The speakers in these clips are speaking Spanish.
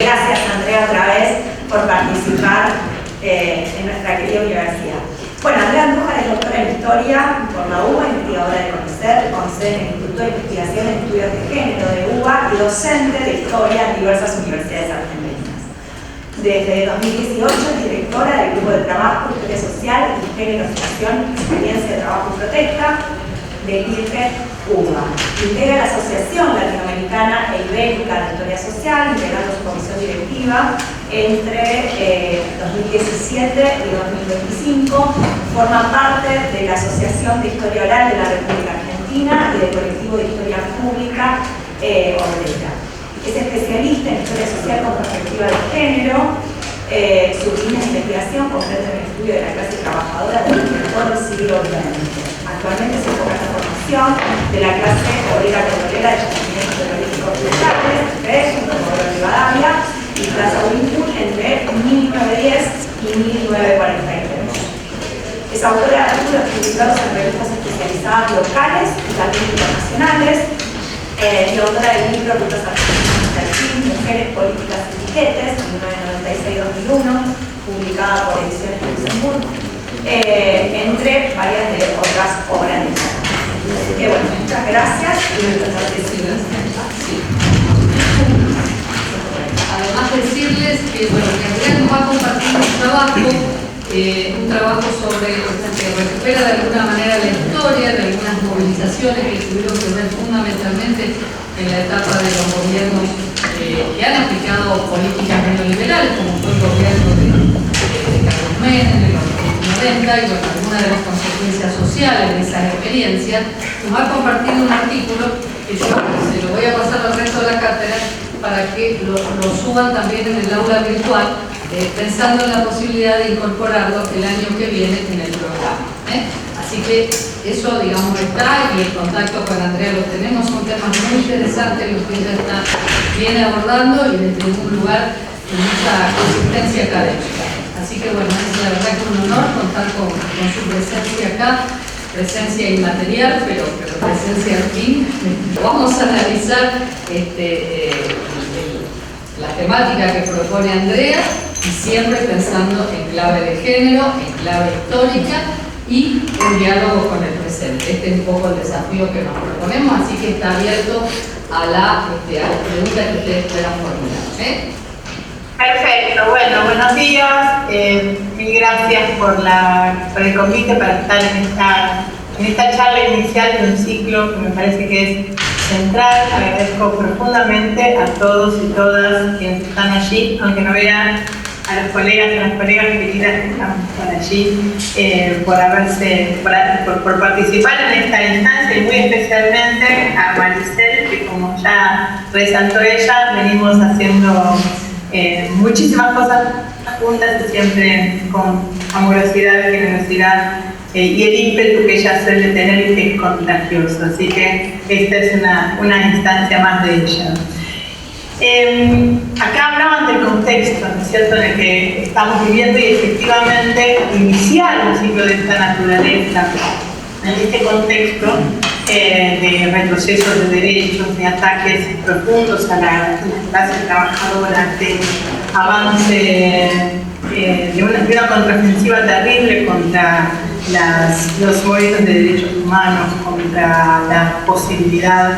gracias, Andrea, otra vez por participar en nuestra querida universidad. Bueno, Andrea Andújar es doctora en Historia por la UBA, investigadora de CONICET, con sede en el Instituto de Investigación en Estudios de Género de UBA y docente de Historia en diversas universidades argentinas. Desde 2018 es directora del Grupo de Trabajo, Historia Social y Género, Educación, Experiencia de Trabajo y Protesta de IRGE UBA. Integra la Asociación Latinoamericana e Ibérica de Historia Social, integrando su comisión directiva entre 2017 y 2025. Forma parte de la Asociación de Historia Oral de la República Argentina y del Colectivo de Historia Pública Obrera. Es especialista en Historia Social con perspectiva de género. Sus líneas de investigación comprenden el estudio de la clase trabajadora durante todo el siglo XX. Actualmente se enfoca en la formación de la clase obrera petrolera de yacimientos petrolíferos locales, junto con Pueblo de Rivadavia, y Plaza Winkle entre 1910 y 1943. Es autora de artículos publicados en revistas especializadas locales y también internacionales, y autora del libro Rutas Argentinas del Fin, Mujeres, Políticas y Etiquetes, 1996-2001, publicada por Ediciones Luxemburgo, entre varias de otras obras de ella. Bueno, muchas gracias y nuestras agradecidas. Además decirles que, bueno, que Andrea nos va a compartir un trabajo sobre que recupera de alguna manera la historia de algunas movilizaciones que tuvieron que ver fundamentalmente en la etapa de los gobiernos que han aplicado políticas neoliberales, como fue el gobierno de Carlos Menem, de los 90, y bueno, algunas de las consecuencias sociales de esas experiencias. Nos va a compartir un artículo que yo se lo voy a pasar al resto de la cátedra para que lo suban también en el aula virtual, pensando en la posibilidad de incorporarlo el año que viene en el programa. Así que eso, digamos, está, y el contacto con Andrea lo tenemos. Son temas muy interesantes los que ella está viene abordando y desde un lugar de mucha consistencia académica. Así que bueno, es la verdad que un honor contar con su presencia acá, presencia inmaterial, pero presencia al fin. Vamos a analizar la temática que propone Andrea, y siempre pensando en clave de género, en clave histórica y en diálogo con el presente. Este es un poco el desafío que nos proponemos, así que está abierto a las preguntas que ustedes puedan formular. Perfecto, bueno, buenos días, mil gracias por el convite para estar en esta charla inicial de un ciclo que me parece que es central. Agradezco profundamente a todos y todas quienes están allí, aunque no vean a los colegas y a las colegas queridas que están por allí, por participar en esta instancia, y muy especialmente a Maricel, que como ya resaltó ella, venimos haciendo muchísimas cosas juntas y siempre con amorosidad, generosidad y el ímpetu que ella suele tener y que es contagioso. Así que esta es una instancia más de ella. Acá hablaban del contexto, ¿no es cierto?, en el que estamos viviendo, y efectivamente iniciar un ciclo de esta naturaleza en este contexto de retrocesos de derechos, de ataques profundos a la clase trabajadora, de avance de una contraofensiva terrible contra los movimientos de derechos humanos, contra la posibilidad,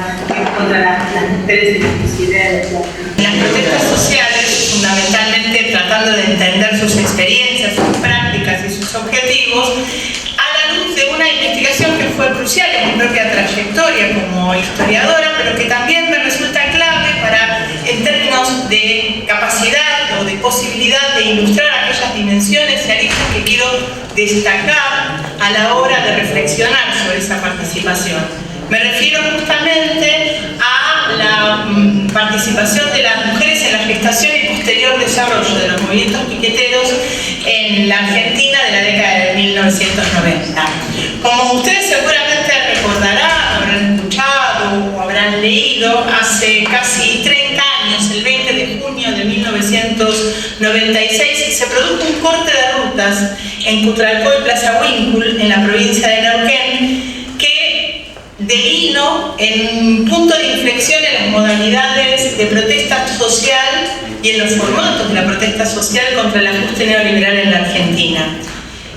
contra las mujeres y las disidencias. Las protestas sociales, fundamentalmente tratando de entender sus experiencias, sus prácticas y sus objetivos, a la luz de una investigación que fue crucial en mi propia trayectoria como historiadora, pero que también me resulta clave en términos de capacidad o de posibilidad de ilustrar aquellas dimensiones y aristas que quiero destacar a la hora de reflexionar sobre esa participación. Me refiero justamente a la participación de las mujeres en la gestación y posterior desarrollo de los movimientos piqueteros en la Argentina de la década de 1990. Como ustedes seguramente recordarán, habrán escuchado o habrán leído, hace casi 30 años, el 20 de junio de 1996, se produjo un corte de rutas en Cutralcó y Plaza Winkle, en la provincia de Neuquén, que devino en un punto de inflexión en las modalidades de protesta social y en los formatos de la protesta social contra el ajuste neoliberal en la Argentina.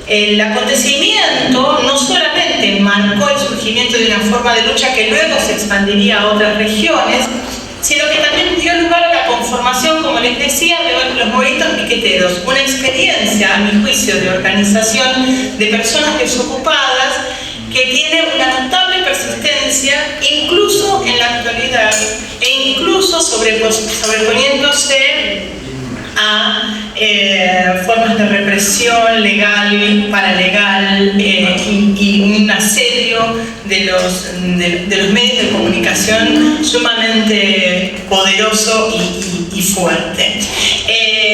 El acontecimiento no solamente marcó el surgimiento de una forma de lucha que luego se expandiría a otras regiones, sino que también dio lugar a la conformación, como les decía, de los movimientos piqueteros, una experiencia, a mi juicio, de organización de personas desocupadas que tiene una notable persistencia, incluso en la actualidad, e incluso sobreponiéndose a formas de represión legal, paralegal y un asedio de los medios de comunicación sumamente poderoso y fuerte.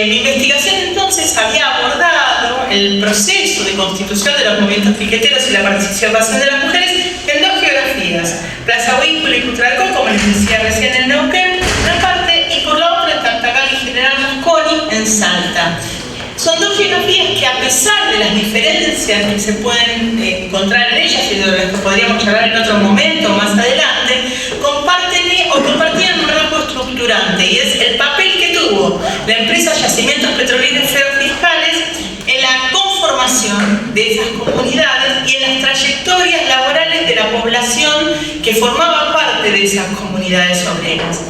Mi investigación entonces había abordado el proceso de constitución de los movimientos piqueteros y la participación de las mujeres en dos geografías, Plaza Huíncula y Cutralcó, como les decía recién, en Neuquén, una parte, y por la otra en Tartagal y General Mosconi, en Salta. Son dos geografías que, a pesar de las diferencias que se pueden encontrar en ellas y de las que podríamos hablar en otro momento más adelante, compartían un rasgo estructurante, y es el papel que tuvo la empresa Yacimientos Petroleros Fiscales en la conformación de esas comunidades y en las trayectorias laborales de la población que formaba parte de esas comunidades obreras.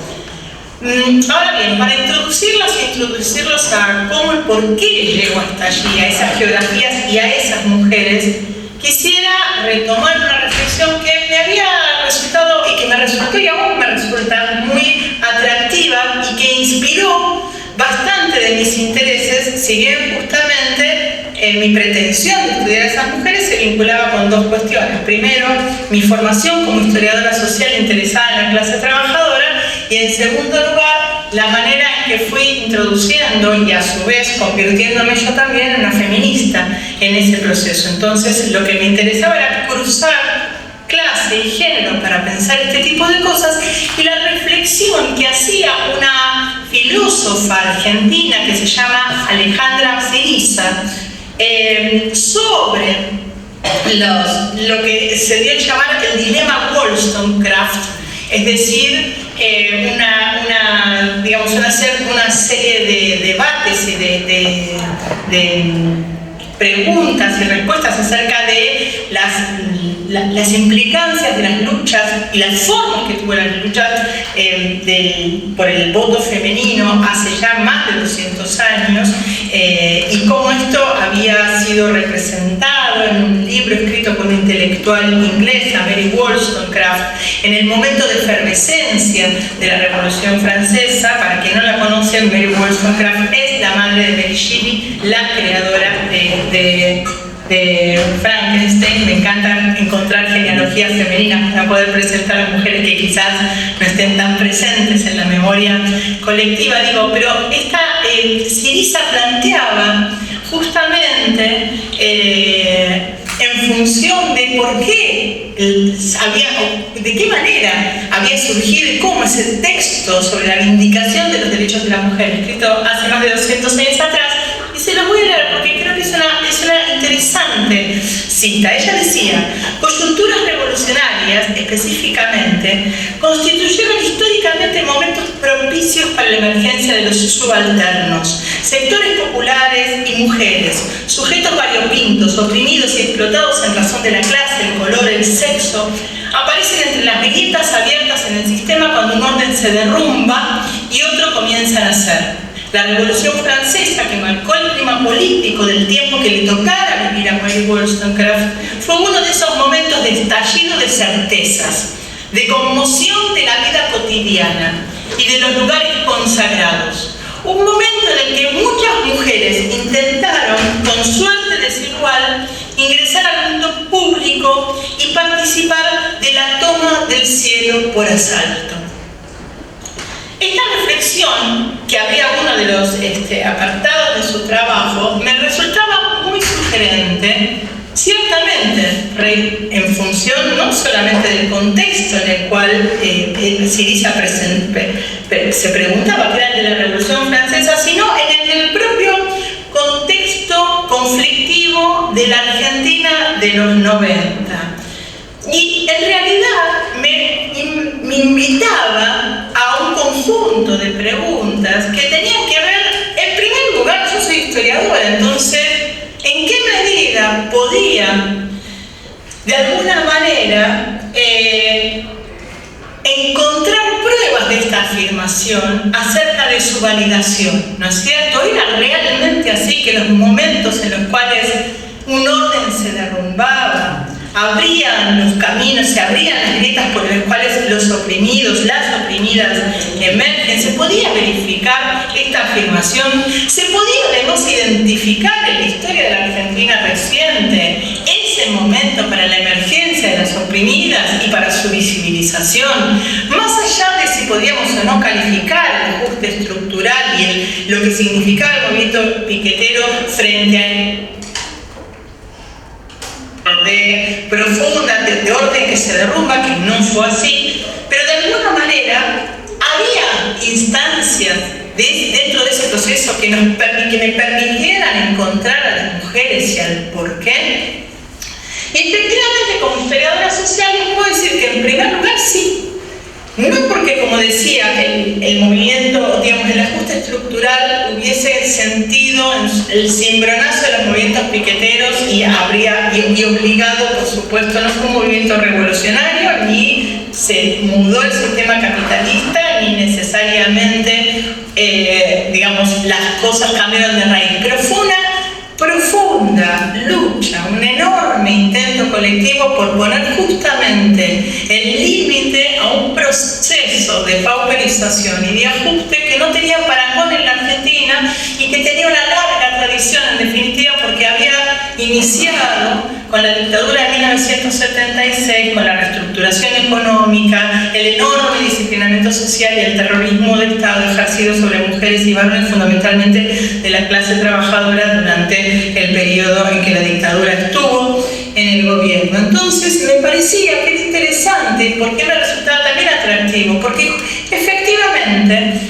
Ahora bien, para introducirlos a cómo y por qué llego hasta allí, a esas geografías y a esas mujeres, quisiera retomar una reflexión que me había resultado y que me resultó y aún me resulta muy atractiva y que inspiró bastante de mis intereses, si bien justamente mi pretensión de estudiar a esas mujeres se vinculaba con dos cuestiones. Primero, mi formación como historiadora social interesada en la clase trabajadora, y en segundo lugar, la manera en que fui introduciendo y a su vez convirtiéndome yo también en una feminista en ese proceso. Entonces, lo que me interesaba era cruzar clase y género para pensar este tipo de cosas, y la reflexión que hacía una filósofa argentina que se llama Alejandra Siriza sobre lo que se dio a llamar el dilema Wollstonecraft, es decir, una serie de debates y de preguntas y respuestas acerca de las implicancias de las luchas y las formas que tuvo las luchas por el voto femenino hace ya más de 200 años, y cómo esto había sido representado en un libro escrito por una intelectual inglesa, Mary Wollstonecraft, en el momento de efervescencia de la Revolución Francesa. Para quien no la conoce, Mary Wollstonecraft es la madre de Mary Shelley, la creadora de Frankenstein. Me encanta encontrar genealogías femeninas para poder presentar a mujeres que quizás no estén tan presentes en la memoria colectiva. Pero esta Siriza planteaba justamente en función de por qué de qué manera había surgido y cómo ese texto sobre la vindicación de los derechos de la mujer, escrito hace más de 200 años atrás, y se lo voy a leer porque creo que es una interesante cita. Ella decía: coyunturas revolucionarias, específicamente, constituyeron históricamente momentos propicios para la emergencia de los subalternos, sectores populares y mujeres, sujetos variopintos, oprimidos y explotados en razón de la clase, el color, el sexo, aparecen entre las grietas abiertas en el sistema cuando un orden se derrumba y otro comienza a nacer. La Revolución Francesa, que marcó el clima político del tiempo que le tocara vivir a Mary Wollstonecraft, fue uno de esos momentos de estallido de certezas, de conmoción de la vida cotidiana y de los lugares consagrados. Un momento en el que muchas mujeres intentaron, con suerte desigual, ingresar al mundo público y participar de la toma del cielo por asalto. Esta reflexión, que había uno de los apartados de su trabajo, me resultaba muy sugerente, ciertamente en función no solamente del contexto en el cual Siriza se preguntaba, que era el de la Revolución Francesa, sino en el propio contexto conflictivo de la Argentina de los 90. Y en realidad me invitaba a un conflicto conjunto de preguntas que tenían que ver, en primer lugar, yo soy historiadora, entonces, ¿en qué medida podía, de alguna manera, encontrar pruebas de esta afirmación acerca de su validación? ¿No es cierto? Era realmente así que los momentos en los cuales un orden se derrumbaba, abrían los caminos, se abrían las grietas por las cuales los oprimidos, las oprimidas emergen. Se podía verificar esta afirmación, se podía además identificar en la historia de la Argentina reciente ese momento para la emergencia de las oprimidas y para su visibilización, más allá de si podíamos o no calificar el ajuste estructural y lo que significaba el movimiento piquetero frente a profunda, de orden que se derrumba, que no fue así, pero de alguna manera había instancias dentro de ese proceso que me permitieran encontrar a las mujeres y al porqué. Y efectivamente, como historiadora social, les puedo decir que en primer lugar sí. No porque, como decía, el movimiento, digamos, el ajuste estructural hubiese sentido el cimbronazo de los movimientos piqueteros y obligado, por supuesto, no fue un movimiento revolucionario, ni se mudó el sistema capitalista, ni necesariamente, digamos, las cosas cambiaron de raíz, pero fue una profunda lucha, un enorme intento colectivo por poner justamente el límite a un proceso de pauperización y de ajuste que no tenía parangón en la Argentina y que tenía una larga tradición, en definitiva, porque había iniciado con la dictadura de 1976, con la reestructuración económica, el enorme disciplinamiento social y el terrorismo de Estado ejercido sobre mujeres y varones, fundamentalmente de la clase trabajadora, durante el periodo en que la dictadura estuvo en el gobierno. Entonces me parecía que era interesante, porque me resultaba también atractivo, porque efectivamente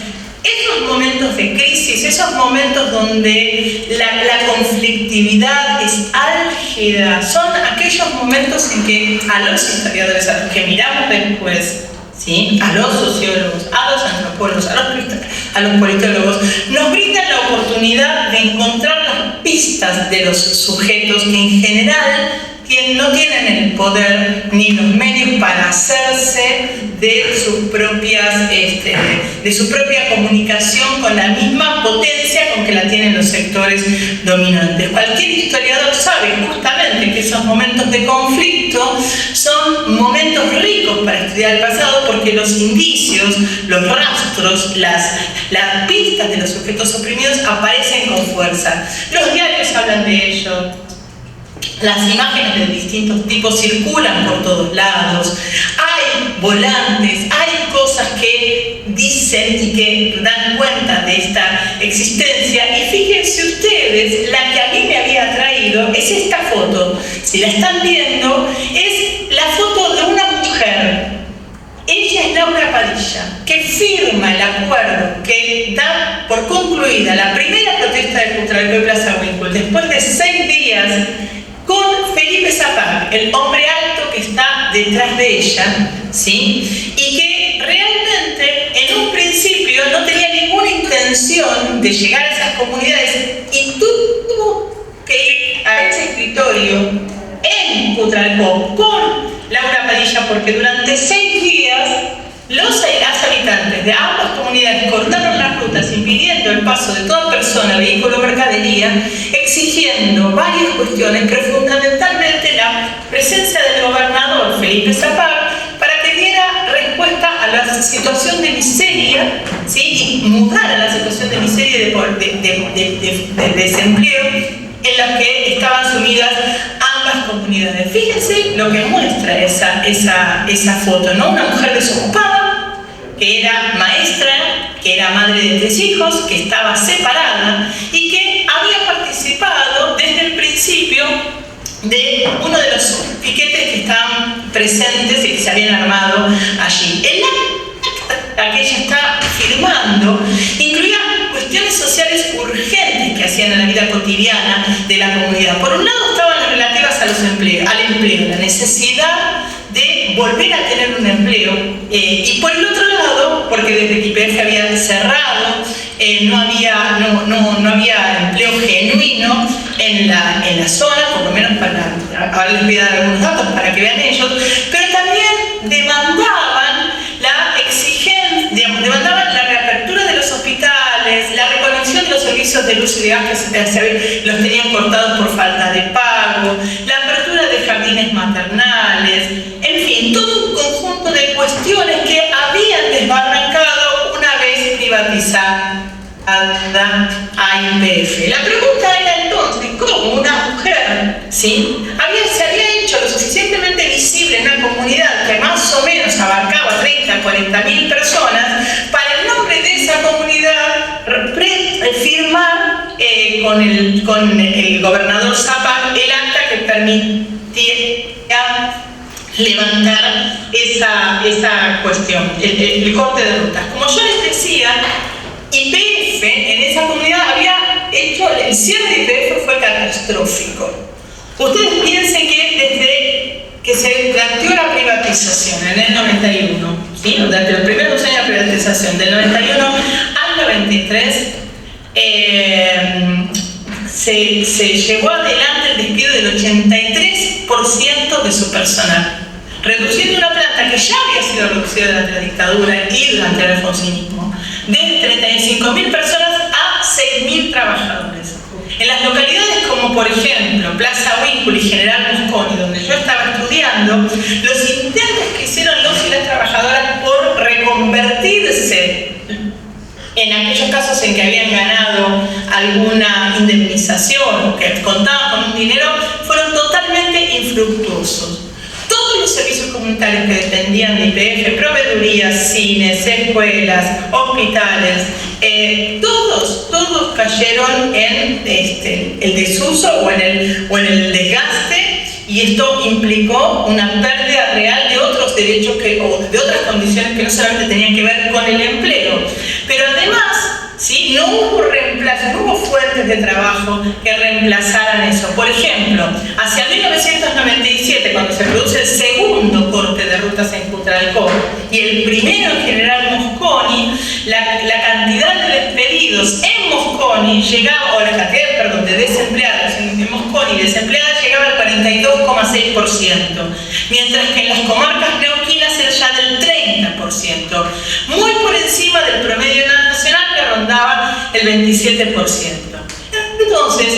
esos momentos de crisis, esos momentos donde la conflictividad es álgida, son aquellos momentos en que a los historiadores, a los que miramos después, ¿sí?, a los sociólogos, a los antropólogos, a los politólogos, nos brindan la oportunidad de encontrar las pistas de los sujetos que en general no tienen el poder ni los medios para hacerse de su propia comunicación con la misma potencia con que la tienen los sectores dominantes. Cualquier historiador sabe justamente que esos momentos de conflicto son momentos ricos para estudiar el pasado, porque los indicios, los rastros, las pistas de los sujetos oprimidos aparecen con fuerza. Los diarios hablan de ello. Las imágenes de distintos tipos circulan por todos lados. Hay volantes, hay cosas que dicen y que dan cuenta de esta existencia. Y fíjense ustedes, la que a mí me había traído es esta foto. Si la están viendo, es la foto de una mujer. Ella es Laura Padilla, que firma el acuerdo que da por concluida la primera protesta de Putralcó y Plaza Winkle, después de 6 días, con Felipe Zapag, el hombre alto que está detrás de ella, ¿sí?, y que realmente en un principio no tenía ninguna intención de llegar a esas comunidades y tuvo que ir a ese escritorio en Putralcó con Laura Padilla, porque durante 6 días los habitantes de ambas comunidades cortaron las rutas, impidiendo el paso de toda persona, vehículo o mercadería, exigiendo varias cuestiones, pero fundamentalmente la presencia del gobernador Felipe Zapag para que diera respuesta a la situación de miseria, ¿sí?, y mudar a la situación de miseria y de desempleo en la que estaban sumidas ambas comunidades. Fíjense lo que muestra esa foto, ¿no? Una mujer desocupada, que era maestra, que era madre de 3 hijos, que estaba separada y que había participado desde el principio de uno de los piquetes que estaban presentes y que se habían armado allí. El acta que ella está firmando incluía cuestiones sociales urgentes que hacían en la vida cotidiana de la comunidad. Por un lado estaban las relativas al empleo, la necesidad de de volver a tener un empleo, y por el otro lado, porque desde que YPF había cerrado, no había empleo genuino en la zona, por lo menos ahora les voy a dar algunos datos para que vean ellos, pero también demandaban la reapertura de los hospitales, la reconexión de los servicios de luz y de gas que los tenían cortados por falta de pago, la apertura de jardines maternales, en fin, todo un conjunto de cuestiones que habían desbarrancado una vez privatizada a YPF. La pregunta era entonces, ¿cómo una mujer se había hecho lo suficientemente visible en una comunidad que más o menos abarcaba 30 a 40 mil personas para en nombre de esa comunidad firmar con el gobernador Zapag el acta que permitía levantar esa cuestión, el corte de rutas? Como yo les decía, YPF en esa comunidad había hecho, el cierre de YPF fue catastrófico. Ustedes piensen que desde que se planteó la privatización en el 91, durante los primeros años de privatización, del 91 al 93, se llevó adelante el despido del 83% de su personal, reduciendo una planta que ya había sido reducida durante la dictadura y durante el alfonsinismo, de 35.000 personas a 6.000 trabajadores. En las localidades como por ejemplo Plaza Winkle y General Mosconi, donde yo estaba estudiando, los intentos que hicieron los y las trabajadoras por reconvertirse en aquellos casos en que habían ganado alguna indemnización o que contaban con un dinero, fueron totalmente infructuosos. Todos los servicios comunitarios que dependían de YPF, proveedurías, cines, escuelas, hospitales, todos cayeron en el desuso o en el desgaste, y esto implicó una pérdida real de otros derechos o de otras condiciones que no solamente tenían que ver con el empleo, pero además no hubo reemplazo, no hubo fuentes de trabajo que reemplazaran eso. Por ejemplo, hacia 1997, cuando se produce el segundo corte de rutas en Cutralcó y el primero en General Mosconi, la cantidad de despedidos en Mosconi llegaba, o la cantidad, de desempleados en Mosconi, desempleadas, llegaba al 42,6%, mientras que en las comarcas neuquinas era ya del 30%, muy por encima del promedio nacional que rondaba el 27%. Entonces,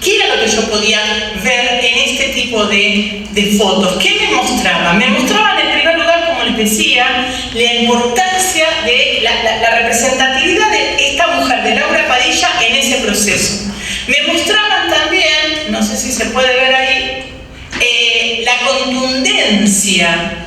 ¿qué era lo que yo podía ver en este tipo de fotos? ¿Qué me mostraban? Me mostraban en primer lugar, como les decía, la importancia de la representatividad de esta mujer, de Laura Padilla, en ese proceso. Me mostraban también, no sé si se puede ver ahí, la contundencia,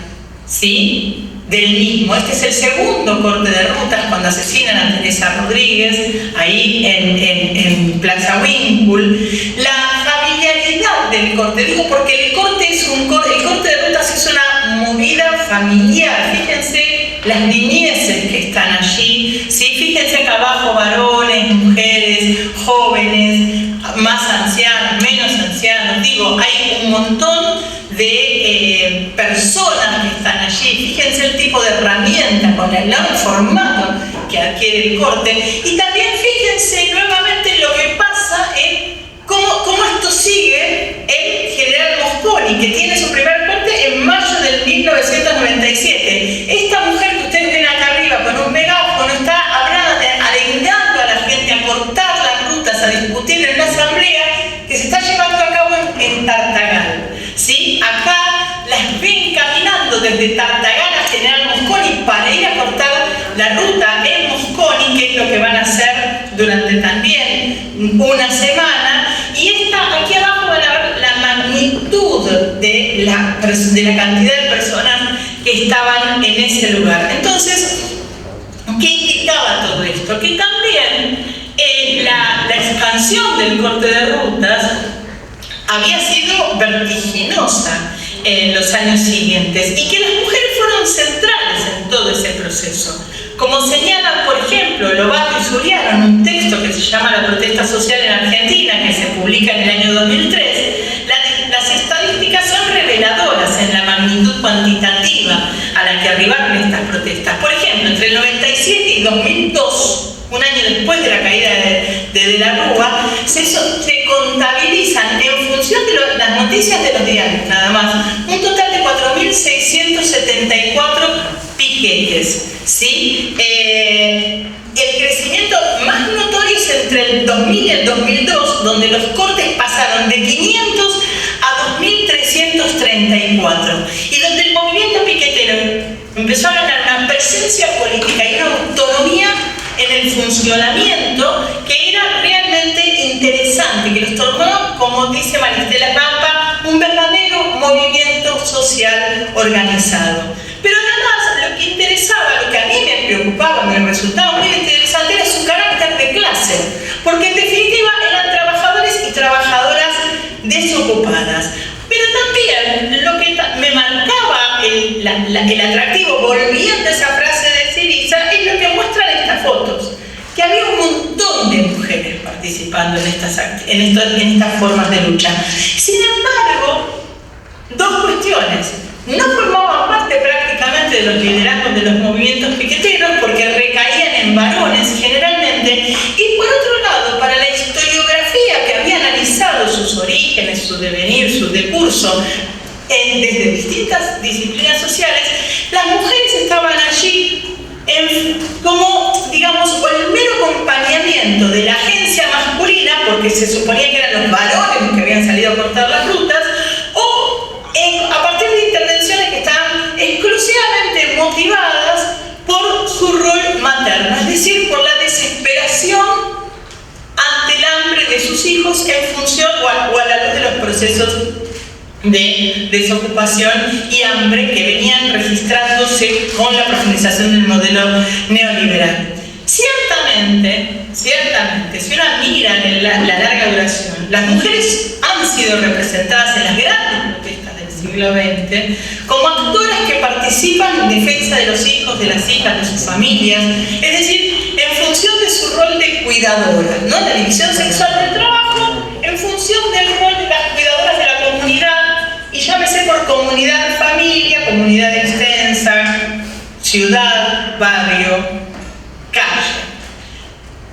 del mismo. Este es el segundo corte de rutas cuando asesinan a Teresa Rodríguez, ahí en Plaza Winkle. La familiaridad del corte, digo porque el corte de rutas es una movida familiar. Fíjense las niñeces que están allí, fíjense acá abajo varones, mujeres, jóvenes, más ancianos, menos ancianos. Hay un montón de personas que están allí. Fíjense el tipo de herramienta con el formato que adquiere el corte, y también fíjense nuevamente lo que pasa en cómo esto sigue en General Mosconi, que tiene su primer corte en mayo del 1997. Esta mujer que ustedes ven acá arriba con un megáfono está arengando a la gente a cortar las rutas, a discutir en una asamblea que se está llevando a cabo en Tartagal. Acá las ven caminando desde Tartagal a General Mosconi para ir a cortar la ruta en Mosconi, que es lo que van a hacer durante también una semana. Y aquí abajo van a ver la magnitud de la cantidad de personas que estaban en ese lugar. Entonces, ¿qué indicaba todo esto? Que también la expansión del corte de rutas había sido vertiginosa en los años siguientes, y que las mujeres fueron centrales en todo ese proceso. Como señalan, por ejemplo, Lobato y Suriano en un texto que se llama La protesta social en Argentina, que se publica en el año 2003, las estadísticas son reveladoras en la magnitud cuantitativa derribaron estas protestas. Por ejemplo, entre el 97 y 2002, un año después de la caída de la Rúa, se contabilizan en función de las noticias de los diarios, nada más, un total de 4.674 piquetes, ¿sí? El crecimiento más notorio es entre el 2000 y el 2002, donde los cortes pasaron de 500 a 2.334, y donde el movimiento piquetero empezó a ganar una presencia política y una autonomía en el funcionamiento que era realmente interesante, que los tornó, como dice Maristela Pampa, un verdadero movimiento social organizado. Pero además, lo que interesaba, lo que a mí me preocupaba, me resultaba muy interesante, era su carácter de clase, porque en definitiva eran trabajadores y trabajadoras desocupadas. Pero también lo que me marcaba el atractivo, volviendo a esa frase de Syriza, es lo que muestran estas fotos, que había un montón de mujeres participando en estas formas de lucha. Sin embargo, dos cuestiones. No formaban parte prácticamente de los liderazgos de los movimientos piqueteros porque recaían en varones generalmente, y por otro lado, para la historiografía que había analizado sus orígenes, su devenir, su decurso desde distintas disciplinas sociales, las mujeres estaban allí como, digamos, con el mero acompañamiento de la agencia masculina, porque se suponía que eran los varones los que habían salido a cortar las rutas, o a partir de intervenciones que estaban exclusivamente motivadas por su rol materno, es decir, por la desesperación ante el hambre de sus hijos en función o a la luz de los procesos de desocupación y hambre que venían registrándose con la profundización del modelo neoliberal. Ciertamente, si uno mira en la larga duración, las mujeres han sido representadas en las grandes protestas del siglo XX como actoras que participan en defensa de los hijos, de las hijas, de sus familias, es decir, en función de su rol de cuidadoras, ¿no? La división sexual del trabajo en función del rol de las cuidadoras de la comunidad, y llámese por comunidad, familia, comunidad extensa, ciudad, barrio, calle.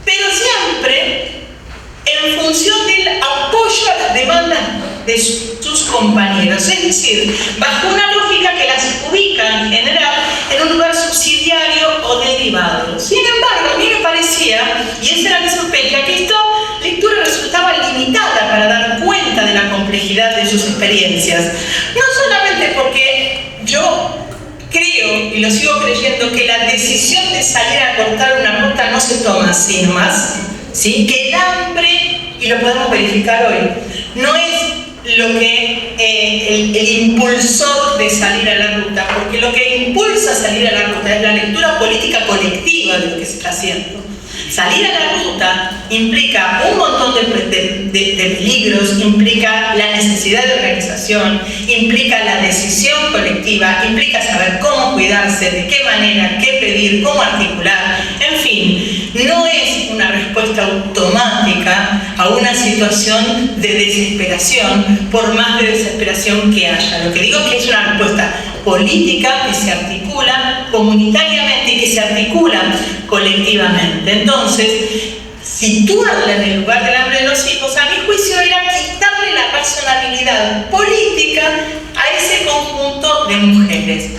Pero siempre en función del apoyo a las demandas de sus compañeros, es decir, bajo una lógica que las ubica en general en un lugar subsidiario o derivado. Sin embargo, a mí me parecía, y esa era mi sospecha, que esta lectura resultaba limitada para dar cuenta de la complejidad de sus experiencias. No solamente porque yo creo, y lo sigo creyendo, que la decisión de salir a cortar una ruta no se toma así nomás, ¿sí? Que el hambre, y lo podemos verificar hoy, no es lo que el impulsor de salir a la ruta, porque lo que impulsa a salir a la ruta es la lectura política colectiva de lo que se está haciendo. Salir a la ruta implica un montón de peligros, implica la necesidad de organización, implica la decisión colectiva, implica saber cómo cuidarse, de qué manera, qué pedir, cómo articular, en fin, no es una respuesta automática a una situación de desesperación, por más de desesperación que haya. Lo que digo es que es una respuesta política que se articula comunitariamente y que se articula colectivamente. Entonces, situarla en el lugar del hambre de los hijos, a mi juicio, era quitarle la personalidad política a ese conjunto de mujeres.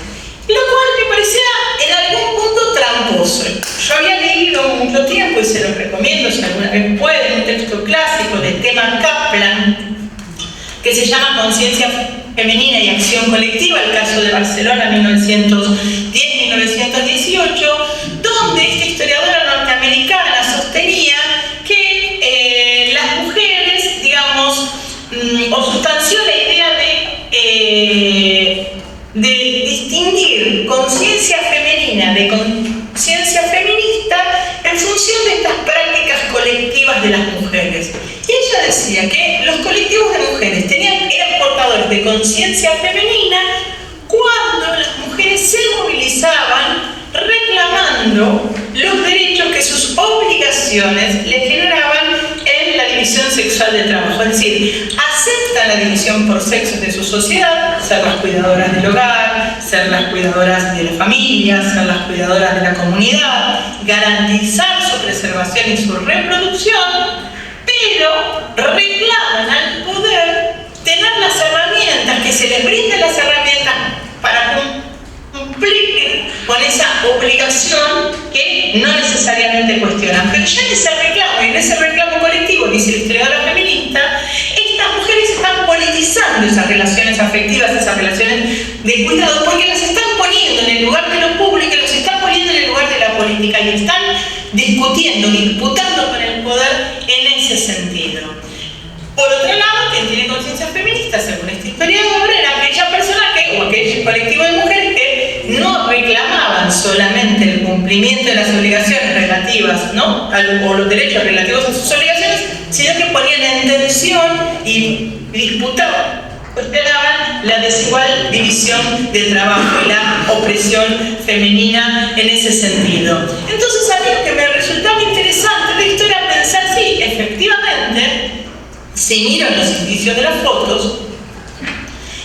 Lo cual me parecía en algún punto tramposo. Yo había leído mucho tiempo, y se los recomiendo si alguna vez pueden, un texto clásico del tema Kaplan, que se llama Conciencia Femenina y Acción Colectiva, el caso de Barcelona 1910-1918, donde esta historiadora norteamericana sostenía que las mujeres, digamos, o sustanció la idea de distinguir conciencia femenina de conciencia feminista en función de estas prácticas colectivas de las mujeres. Y ella decía que los colectivos de mujeres eran portadores de conciencia femenina cuando las mujeres se movilizaban reclamando los derechos que sus obligaciones le generaban en la división sexual del trabajo. Es decir, aceptan la división por sexos de su sociedad, ser las cuidadoras del hogar, ser ser las cuidadoras de la familia, ser las cuidadoras de la comunidad, garantizar su preservación y su reproducción, pero reclaman al poder tener las herramientas, que se les brinden las herramientas para cumplir con esa obligación que no necesariamente cuestionan. Pero ya en ese reclamo, y en ese reclamo colectivo, dice la historiadora feminista, estas mujeres están politizando esas relaciones afectivas, esas relaciones de cuidado, porque las están poniendo en el lugar de lo público, las están poniendo en el lugar de la política y están discutiendo, disputando con el poder en ese sentido. Por otro lado, quien tiene conciencia feminista, según esta historiadora, era aquella persona o aquel colectivo de mujeres que no reclamaban solamente el cumplimiento de las obligaciones relativas, ¿no?, o los derechos relativos a sus obligaciones, sino que ponían en tensión y disputaban, cuestionaban la desigual división del trabajo y la opresión femenina en ese sentido. Entonces, a mí lo que me resultaba interesante de la historia es pensar, sí, efectivamente, si miro los indicios de las fotos,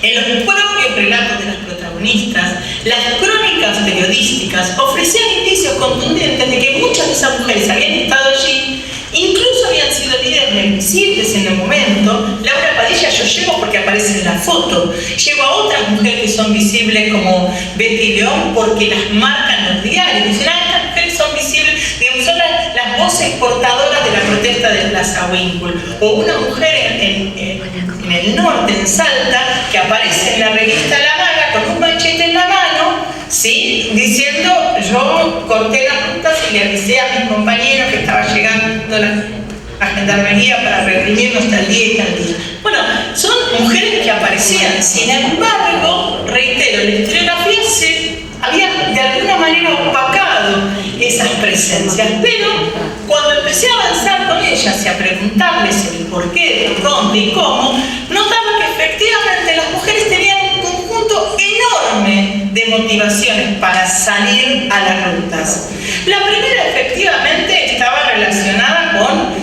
en los propios relatos de las protagonistas, las crónicas periodísticas ofrecían indicios contundentes de que muchas de esas mujeres habían estado allí, incluso habían sido líderes visibles en el momento. Laura Padilla yo llevo porque aparece en la foto, llevo a otras mujeres que son visibles como Betty León porque las marcan los diarios, dicen, estas mujeres son visibles, digamos, son las voces portadoras de la protesta de Plaza Winkle, o una mujer en el norte, en Salta, que aparece en la revista La Maga con un machete en la mano, ¿sí?, diciendo, yo corté las rutas y le avisé a mis compañeros que estaba llegando la gendarmería para reprimirnos tal día y tal día. Bueno, son mujeres que aparecían. Sin embargo, reitero, la historiografía había de alguna manera opacado esas presencias, pero cuando empecé a avanzar con ellas y a preguntarles el por qué, el dónde y cómo, notaba que efectivamente las mujeres tenían un conjunto enorme de motivaciones para salir a las rutas. La primera efectivamente estaba relacionada con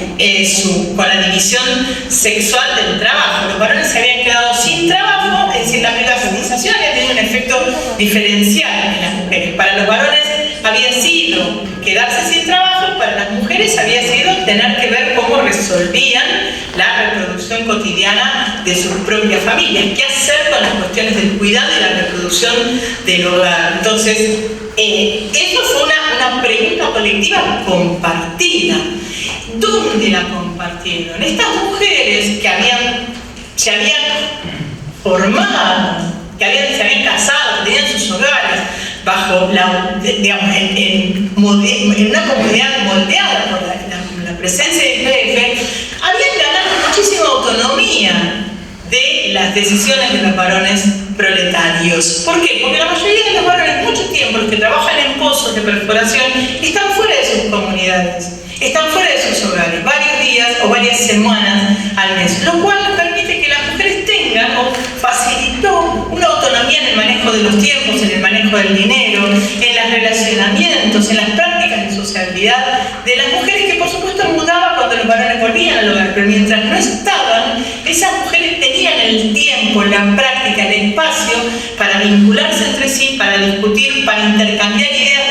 la división sexual del trabajo. Los varones se habían quedado sin trabajo, es decir, la privatización había tenido un efecto diferencial en las mujeres. Para los varones había sido quedarse sin trabajo, para las mujeres había sido tener que ver cómo resolvían la reproducción cotidiana de sus propias familias, qué hacer con las cuestiones del cuidado y la reproducción del hogar. Entonces, esto fue una pregunta colectiva compartida. ¿Dónde la compartieron? Estas mujeres que se habían formado, que se habían casado, que tenían sus hogares bajo en una comunidad moldeada por la presencia del jefe, habían ganado muchísima autonomía de las decisiones de los varones proletarios. ¿Por qué? Porque la mayoría de los varones, mucho tiempo, los que trabajan en pozos de perforación, están fuera de sus comunidades, están fuera de sus hogares, varios días o varias semanas al mes, lo cual permite que las mujeres tengan o facilitó una autonomía en el manejo de los tiempos, en el manejo del dinero, en los relacionamientos, en las prácticas de sociabilidad de las mujeres, que por supuesto mudaba cuando los varones volvían al hogar, pero mientras no estaban, esas mujeres tenían el tiempo, la práctica, el espacio para vincularse entre sí, para discutir, para intercambiar ideas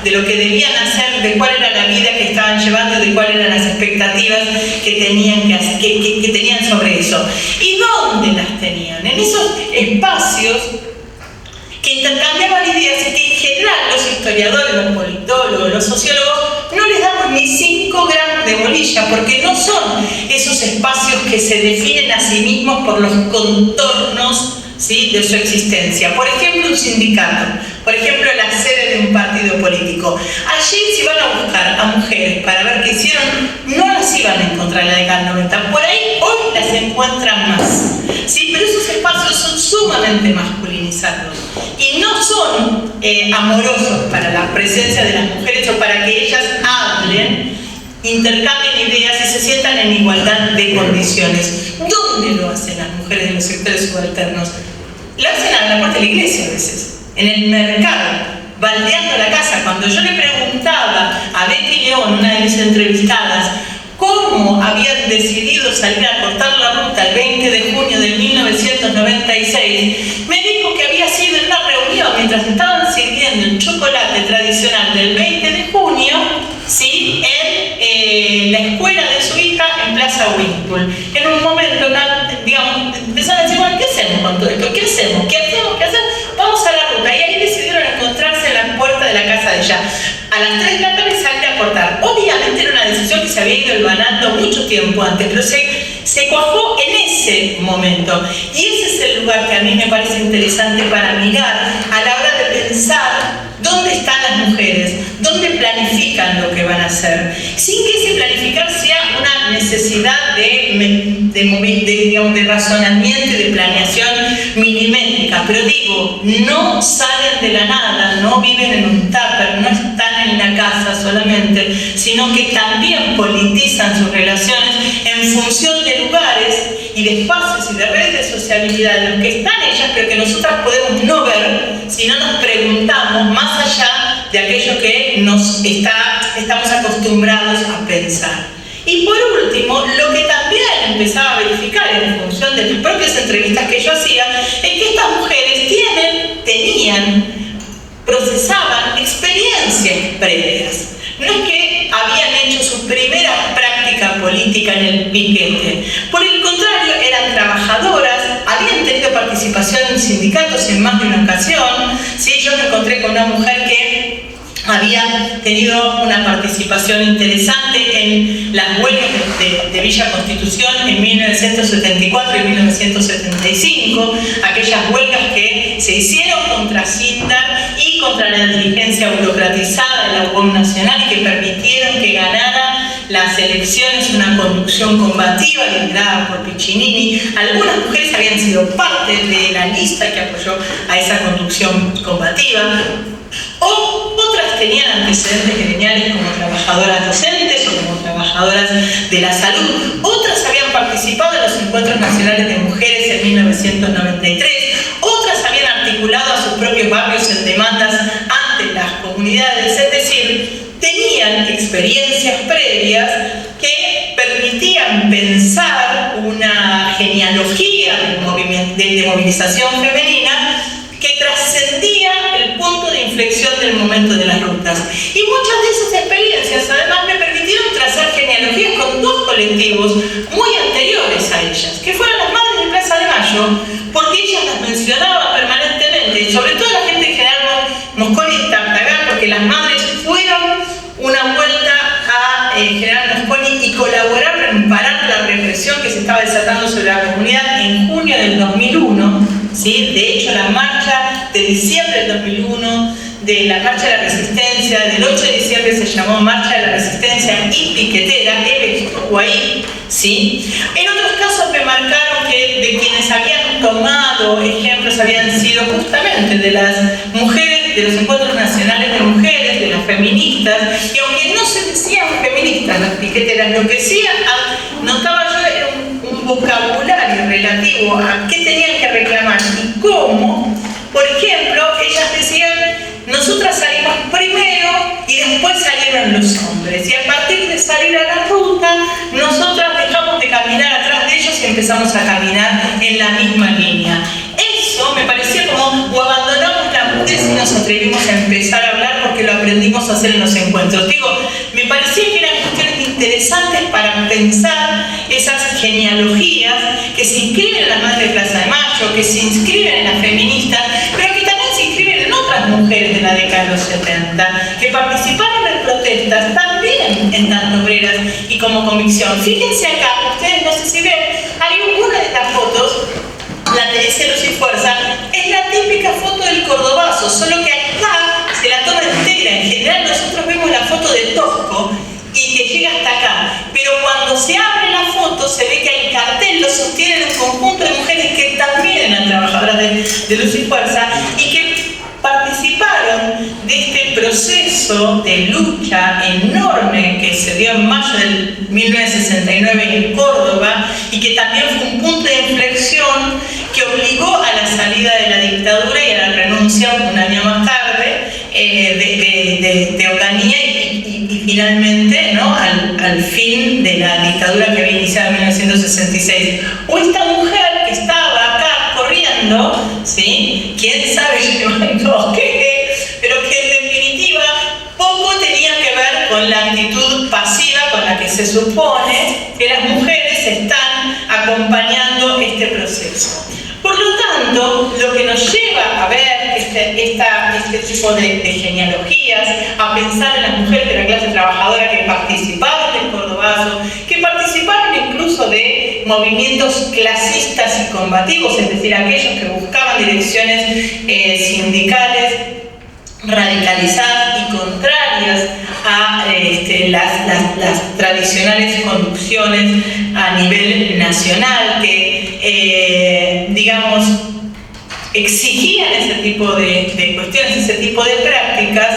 de lo que debían hacer, de cuál era la vida que estaban llevando, de cuáles eran las expectativas que tenían sobre eso. ¿Y dónde las tenían? En esos espacios que intercambiaban ideas y que en general los historiadores, los politólogos, los sociólogos no les damos ni 5 gramos de bolilla, porque no son esos espacios que se definen a sí mismos por los contornos, ¿sí?, de su existencia. Por ejemplo, un sindicato, por ejemplo, la sede de un partido político. Allí, si van a buscar a mujeres para ver qué hicieron, no las iban a encontrar en la década del 90. Por ahí hoy las encuentran más, ¿sí? Pero esos espacios son sumamente masculinizados y no son amorosos para la presencia de las mujeres o para que ellas hablen, intercambien ideas y se sientan en igualdad de condiciones. ¿Dónde lo hacen las mujeres de los sectores subalternos? Lo hacen a la puerta de la iglesia a veces, en el mercado, baldeando la casa. Cuando yo le preguntaba a Betty León, una de mis entrevistadas, cómo habían decidido salir a cortar la ruta el 20 de junio de 1996, me dijo que había sido en una reunión mientras estaban sirviendo el chocolate tradicional del 20 de junio, ¿sí?, en la escuela de su hija en Plaza Whitpool. En un momento, digamos, empezaron a decir, bueno, ¿qué hacemos con todo esto? ¿Qué hacemos? ¿Qué hacemos? ¿Qué hacemos? Vamos a la ruta. Y ahí decidieron encontrarse en la puerta de la casa de ella. A las 3 de la tarde salir a cortar. Obviamente era una decisión que se había ido hilvanando mucho tiempo antes, pero se cuajó en ese momento. Y ese es el lugar que a mí me parece interesante para mirar a la hora de pensar dónde están las mujeres, dónde planifican lo que van a hacer, sin que ese planificar sea una necesidad de razonamiento y de planeación milimétrica. Pero digo, no salen de la nada, no viven en un tupper, no están en la casa solamente, sino que también politizan sus relaciones en función de lugares y de espacios y de redes de sociabilidad en los que están ellas, pero que nosotras podemos no ver si no nos preguntamos más allá de aquello que estamos acostumbrados a pensar. Y por último, lo que también empezaba a verificar en función de las propias entrevistas que yo hacía, es que estas mujeres procesaban experiencias previas. No es que habían hecho su primera práctica política en el piquete. Por el contrario, eran trabajadoras, habían tenido participación en sindicatos en más de una ocasión. ¿Sí? Yo me encontré con una mujer que había tenido una participación interesante en las huelgas de Villa Constitución en 1974 y 1975, aquellas huelgas que se hicieron contra Sindar y contra la dirigencia burocratizada de la UOM Nacional y que permitieron que ganara las elecciones una conducción combativa liderada por Piccinini. Algunas mujeres habían sido parte de la lista que apoyó a esa conducción combativa. Otras tenían antecedentes gremiales como trabajadoras docentes o como trabajadoras de la salud. Otras habían participado en los encuentros nacionales de mujeres en 1993. Otras habían articulado a sus propios barrios en demandas ante las comunidades. Es decir, tenían experiencias previas que permitían pensar una genealogía de movilización femenina que trascendía el punto de inflexión del momento de las rutas. Y muchas de esas experiencias además me permitieron trazar genealogías con dos colectivos muy anteriores a ellas, que fueron las madres de Plaza de Mayo, porque ellas las mencionaban permanentemente, sobre todo la gente de General Mosconi y Tartagal, porque las madres fueron una vuelta a General Mosconi y colaboraron en parar la represión que se estaba desatando sobre la comunidad en junio del 2001. ¿Sí? De hecho, la marcha de diciembre del 2001, de la Marcha de la Resistencia, del 8 de diciembre se llamó Marcha de la Resistencia y Piquetera, él estuvo ahí, ¿sí? En otros casos me marcaron que de quienes habían tomado ejemplos habían sido justamente de las mujeres, de los encuentros nacionales de mujeres, de las feministas, y aunque no se decían feministas las piqueteras, lo que sí notaba yo era un vocabulario relativo a qué tenían que reclamar y cómo. Por ejemplo, ellas decían, nosotras salimos primero y después salieron los hombres, y a partir de salir a la ruta nosotras dejamos de caminar atrás de ellos y empezamos a caminar en la misma línea. Eso me parecía como, o abandonamos la mujer si nos atrevimos a empezar a hablar porque lo aprendimos a hacer en los encuentros. Digo, me parecía que eran cuestiones interesantes para pensar esas genealogías que se inscriben en la Madre de Plaza de Mayo, que se inscriben en las feministas, pero que también se inscriben en otras mujeres de la década de los 70, que participaron en protestas también en tanto obreras y como convicción. Fíjense acá, ustedes no sé si ven, hay una de estas fotos, la que dice Luz y Fuerza, es la típica foto del cordobazo, solo que acá se la toma entera. En general nosotros vemos la foto de Tosco y que llega hasta acá, pero cuando se abre la foto se ve que el cartel lo sostienen un conjunto de mujeres que también eran trabajadoras de Luz y Fuerza y que participaron de este proceso de lucha enorme que se dio en mayo del 1969 en Córdoba y que también fue un punto de inflexión que obligó a la salida de la dictadura y a la renuncia un año más tarde de Onganía y finalmente, ¿no?, al fin de la dictadura que había iniciado en 1966. O esta mujer que estaba acá corriendo haciendo, ¿sí? Quién sabe llevando qué, pero que en definitiva poco tenía que ver con la actitud pasiva con la que se supone que las mujeres están acompañando este proceso. Por lo tanto, lo que nos lleva a ver este tipo de genealogías, a pensar en las mujeres de la clase trabajadora que participaron del Cordobazo, que participaron incluso de movimientos clasistas y combativos, es decir, aquellos que buscaban direcciones sindicales radicalizadas y contrarias a las tradicionales conducciones a nivel nacional que, digamos, exigían ese tipo de cuestiones, ese tipo de prácticas,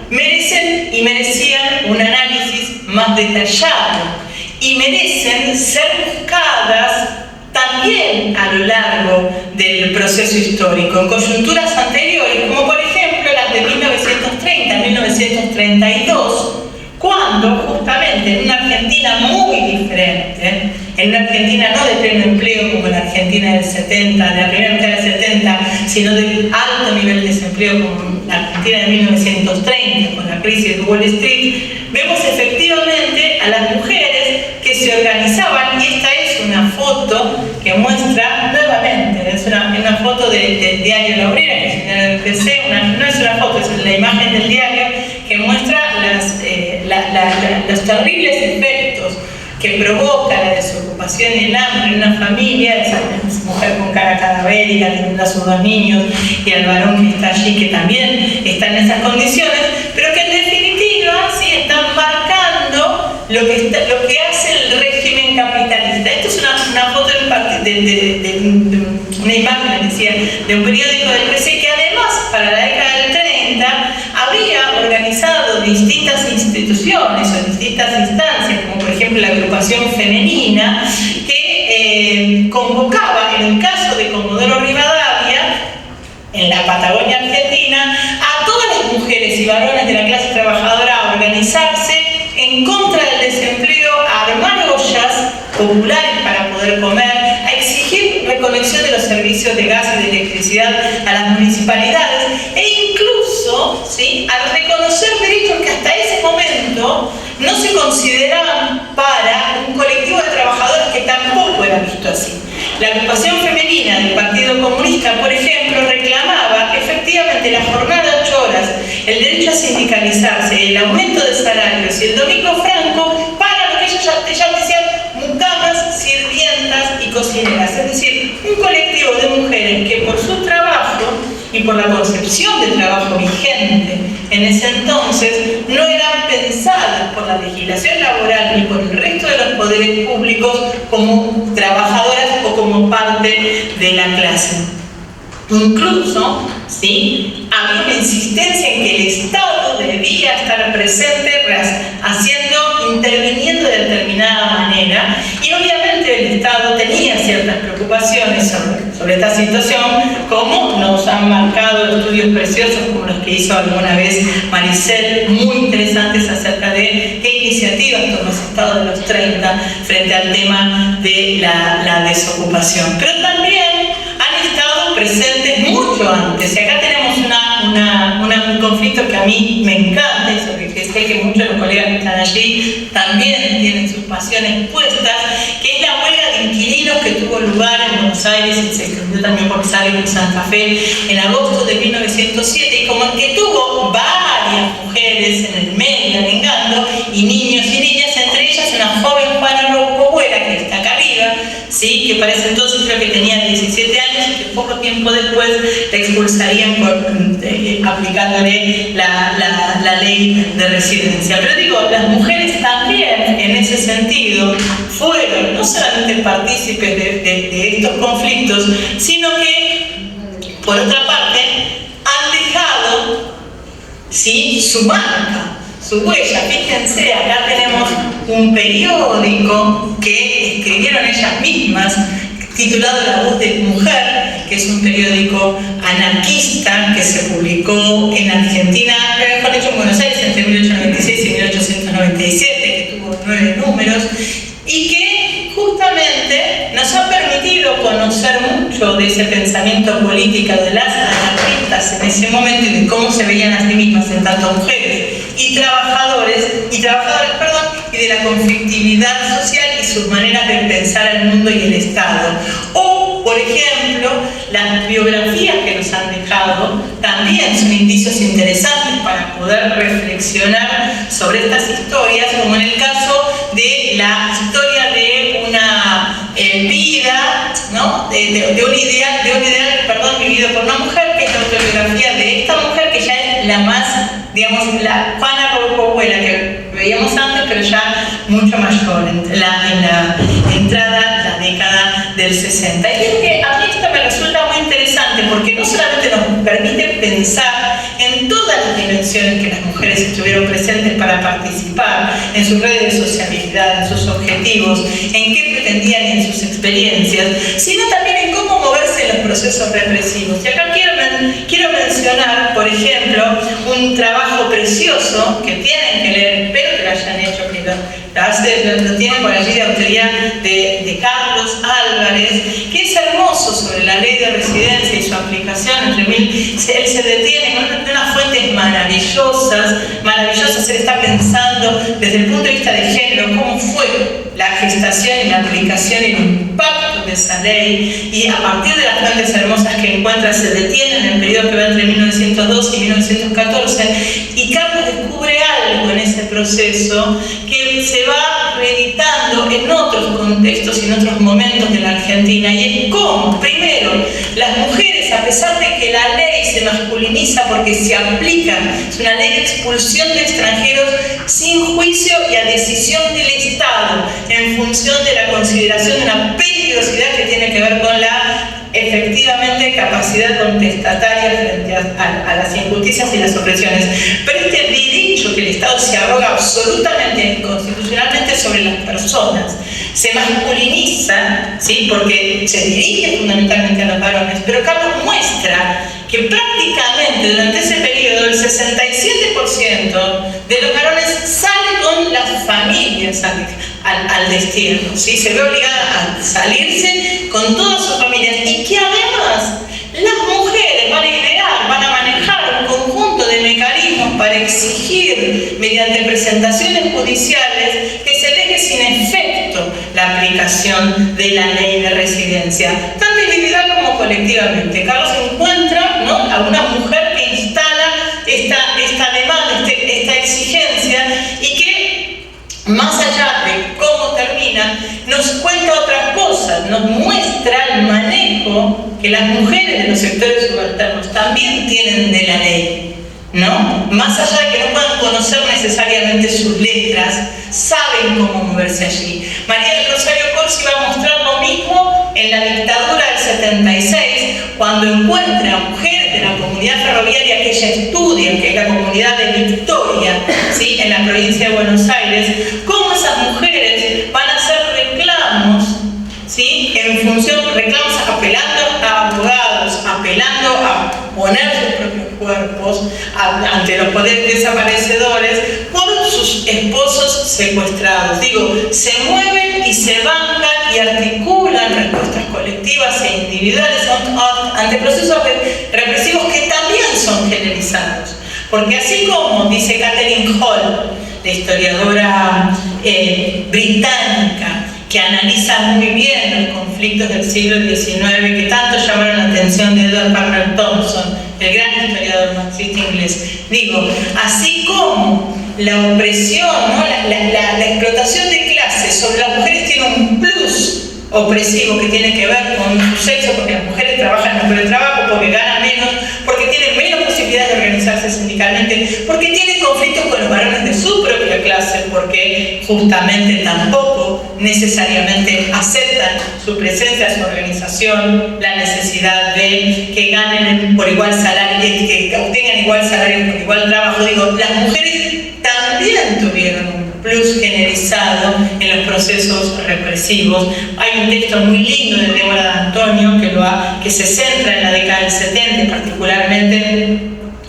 merecen y merecían un análisis más detallado y merecen ser buscadas también a lo largo del proceso histórico, en coyunturas anteriores, como por ejemplo las de 1930, 1932, cuando justamente en una Argentina muy diferente, en una Argentina no de pleno empleo como la Argentina del 70, de la primera mitad del 70, sino de alto nivel de desempleo como la Argentina de 1930, con la crisis de Wall Street, vemos efectivamente a las mujeres que se organizaban, y esta es una foto que muestra nuevamente, es una foto del diario La Obrera, que es el PC, no es una foto, es la imagen del diario que muestra los terribles efectos que provoca la desocupación y el hambre en una familia, esa mujer con cara cadavérica, teniendo a sus 2 niños, y al varón que está allí, que también está en esas condiciones, pero que en definitiva sí están marcando lo que hace el régimen capitalista. Esto es una foto de una imagen, decía, de un periódico del PC que además, para la década del 30, había organizado distintas instituciones o distintas instancias, como por ejemplo la agrupación femenina, que convocaba, en el caso de Comodoro Rivadavia, en la Patagonia Argentina, a todas las mujeres y varones de la clase trabajadora a organizarse en contra del desempleo, a armar ollas populares para poder comer, a exigir reconexión de los servicios de gas y de electricidad a las municipalidades e incluso, ¿sí?, a reconocer derechos que hasta ese momento no se consideraban para un colectivo de trabajadores que tampoco era visto así. La agrupación femenina del Partido Comunista, por ejemplo, reclamaba efectivamente la jornada de 8 horas, el derecho a sindicalizarse, el aumento de salarios y el domingo franco para lo que ellos ya decían mucamas, sirvientas y cocineras. Es decir, un colectivo de mujeres que por su trabajo y por la concepción del trabajo vigente en ese entonces no eran pensadas por la legislación laboral ni por el resto de los poderes públicos como trabajadoras o como parte de la clase. Incluso, ¿sí?, había una insistencia en que el Estado debía estar presente, interviniendo de determinada manera, y obviamente el Estado tenía ciertas preocupaciones sobre esta situación, como nos han marcado estudios preciosos como los que hizo alguna vez Maricel, muy interesantes acerca de qué iniciativas tomó ese Estado de los 30 frente al tema de la desocupación. Pero también han estado presentes mucho antes, y acá tenemos un conflicto que a mí me encanta y sobre que sé que muchos de los colegas que están allí también tienen sus pasiones puestas, que es la huelga de inquilinos que tuvo lugar en Buenos Aires y se extendió también por Rosario y Santa Fe en agosto de 1907, y como que tuvo varias mujeres en el medio alengando, y niños y niñas, entre ellas una joven Juana Rocobuera, que está acá arriba, ¿sí?, que para ese entonces creo que tenía 17 años y que poco tiempo después la expulsarían aplicándole la ley de residencia. Pero digo, las mujeres también en ese sentido fueron no solamente partícipes de estos conflictos, sino que por otra parte han dejado, ¿sí?, su marca, su huella. Fíjense, acá tenemos un periódico que escribieron ellas mismas, titulado La Voz de Mujer, que es un periódico anarquista que se publicó en Argentina, mejor dicho en Buenos Aires, entre 1896 y 1897, que tuvo 9 números, y que justamente nos ha permitido podido conocer mucho de ese pensamiento político de las anarquistas en ese momento y de cómo se veían a sí mismas en tanto mujeres y trabajadoras, y de la conflictividad social y sus maneras de pensar el mundo y el Estado. O, por ejemplo, las biografías que nos han dejado también son indicios interesantes para poder reflexionar sobre estas historias, como en el caso de la historia de una vida, ¿no? de un ideal, vivido por una mujer, que es la autobiografía de esta mujer, que ya es la más, digamos, la Juana Borbohuela que veíamos antes, pero ya mucho mayor, en la entrada, la década del 60. Y es que a mí esto me resulta muy interesante, porque no solamente nos permite pensar en todas las dimensiones que las mujeres estuvieron presentes para participar, en sus redes de sociabilidad, en sus objetivos, en qué pretendían y en sus experiencias, sino también en cómo moverse en los procesos represivos. Y acá quiero mencionar, por ejemplo, un trabajo precioso que tienen que leer, espero que lo hayan hecho, que lo tienen por allí, de autoría de Carlos Álvarez, que es hermoso, sobre la ley de residencia y su aplicación. Él se detiene en unas fuentes maravillosas. Él está pensando desde el punto de vista de género cómo fue la gestación y la aplicación y el impacto de esa ley, y a partir de las fuentes hermosas que encuentra se detiene en el periodo que va entre 1912 y 1914, y Carlos descubre algo en ese proceso que se va reeditando en otros contextos y en otros momentos de la Argentina, y es cómo, primero, las mujeres, a pesar de que la ley se masculiniza porque se aplica, es una ley de expulsión de extranjeros sin juicio y a decisión del Estado, en función de la consideración de una peligrosidad que tiene que ver con la efectivamente capacidad contestataria frente a las injusticias y las opresiones. Pero este derecho que el Estado se arroga absolutamente constitucionalmente sobre las personas se masculiniza, ¿sí? Porque se dirige fundamentalmente a los varones, pero Carlos muestra que prácticamente durante ese periodo el 67% de los varones sale con las familias al destierro, ¿sí? Se ve obligada a salirse con todas sus familias, y que además las mujeres van a idear, van a manejar un conjunto de mecanismos para exigir mediante presentaciones judiciales que se deje sin efecto la aplicación de la ley de residencia, tanto individual como colectivamente. Carlos encuentra, ¿no?, a una mujer que instala esta demanda, esta exigencia, y que más allá de cómo termina, nos cuenta otras cosas, nos muestra el manejo que las mujeres de los sectores subalternos también tienen de la ley, ¿no? Más allá de que no puedan conocer necesariamente sus letras, saben cómo moverse allí. María del Rosario Corsi va a mostrar lo mismo en la dictadura del 76, cuando encuentra a mujeres de la comunidad ferroviaria que ella estudia, que es la comunidad de Victoria, ¿sí?, en la provincia de Buenos Aires, cómo esas mujeres van a hacer reclamos, ¿sí?, en función, reclamos apelando a abogados, apelando a poner sus propios cuerpos ante los poderes desaparecedores por sus esposos secuestrados. Digo, se mueven y se bancan y articulan respuestas colectivas e individuales ante procesos represivos que también son generalizados. Porque así como dice Catherine Hall, la historiadora británica, que analiza muy bien los conflictos del siglo XIX que tanto llamaron la atención de Edward Palmer Thompson, el gran historiador marxista inglés. Digo, así como la opresión, ¿no?, la explotación de clases sobre las mujeres tiene un plus opresivo que tiene que ver con su sexo, porque las mujeres trabajan en el trabajo, porque ganan menos, porque tienen menos posibilidades de organizarse sindicalmente, porque tienen conflictos con los varones de su propia clase, porque justamente tampoco necesariamente aceptan su presencia, su organización, la necesidad de que ganen por igual salario, que obtengan igual salario por igual trabajo. Digo, las mujeres también tuvieron un plus generalizado en los procesos represivos. Hay un texto muy lindo de Débora D'Antonio que se centra en la década del 70, particularmente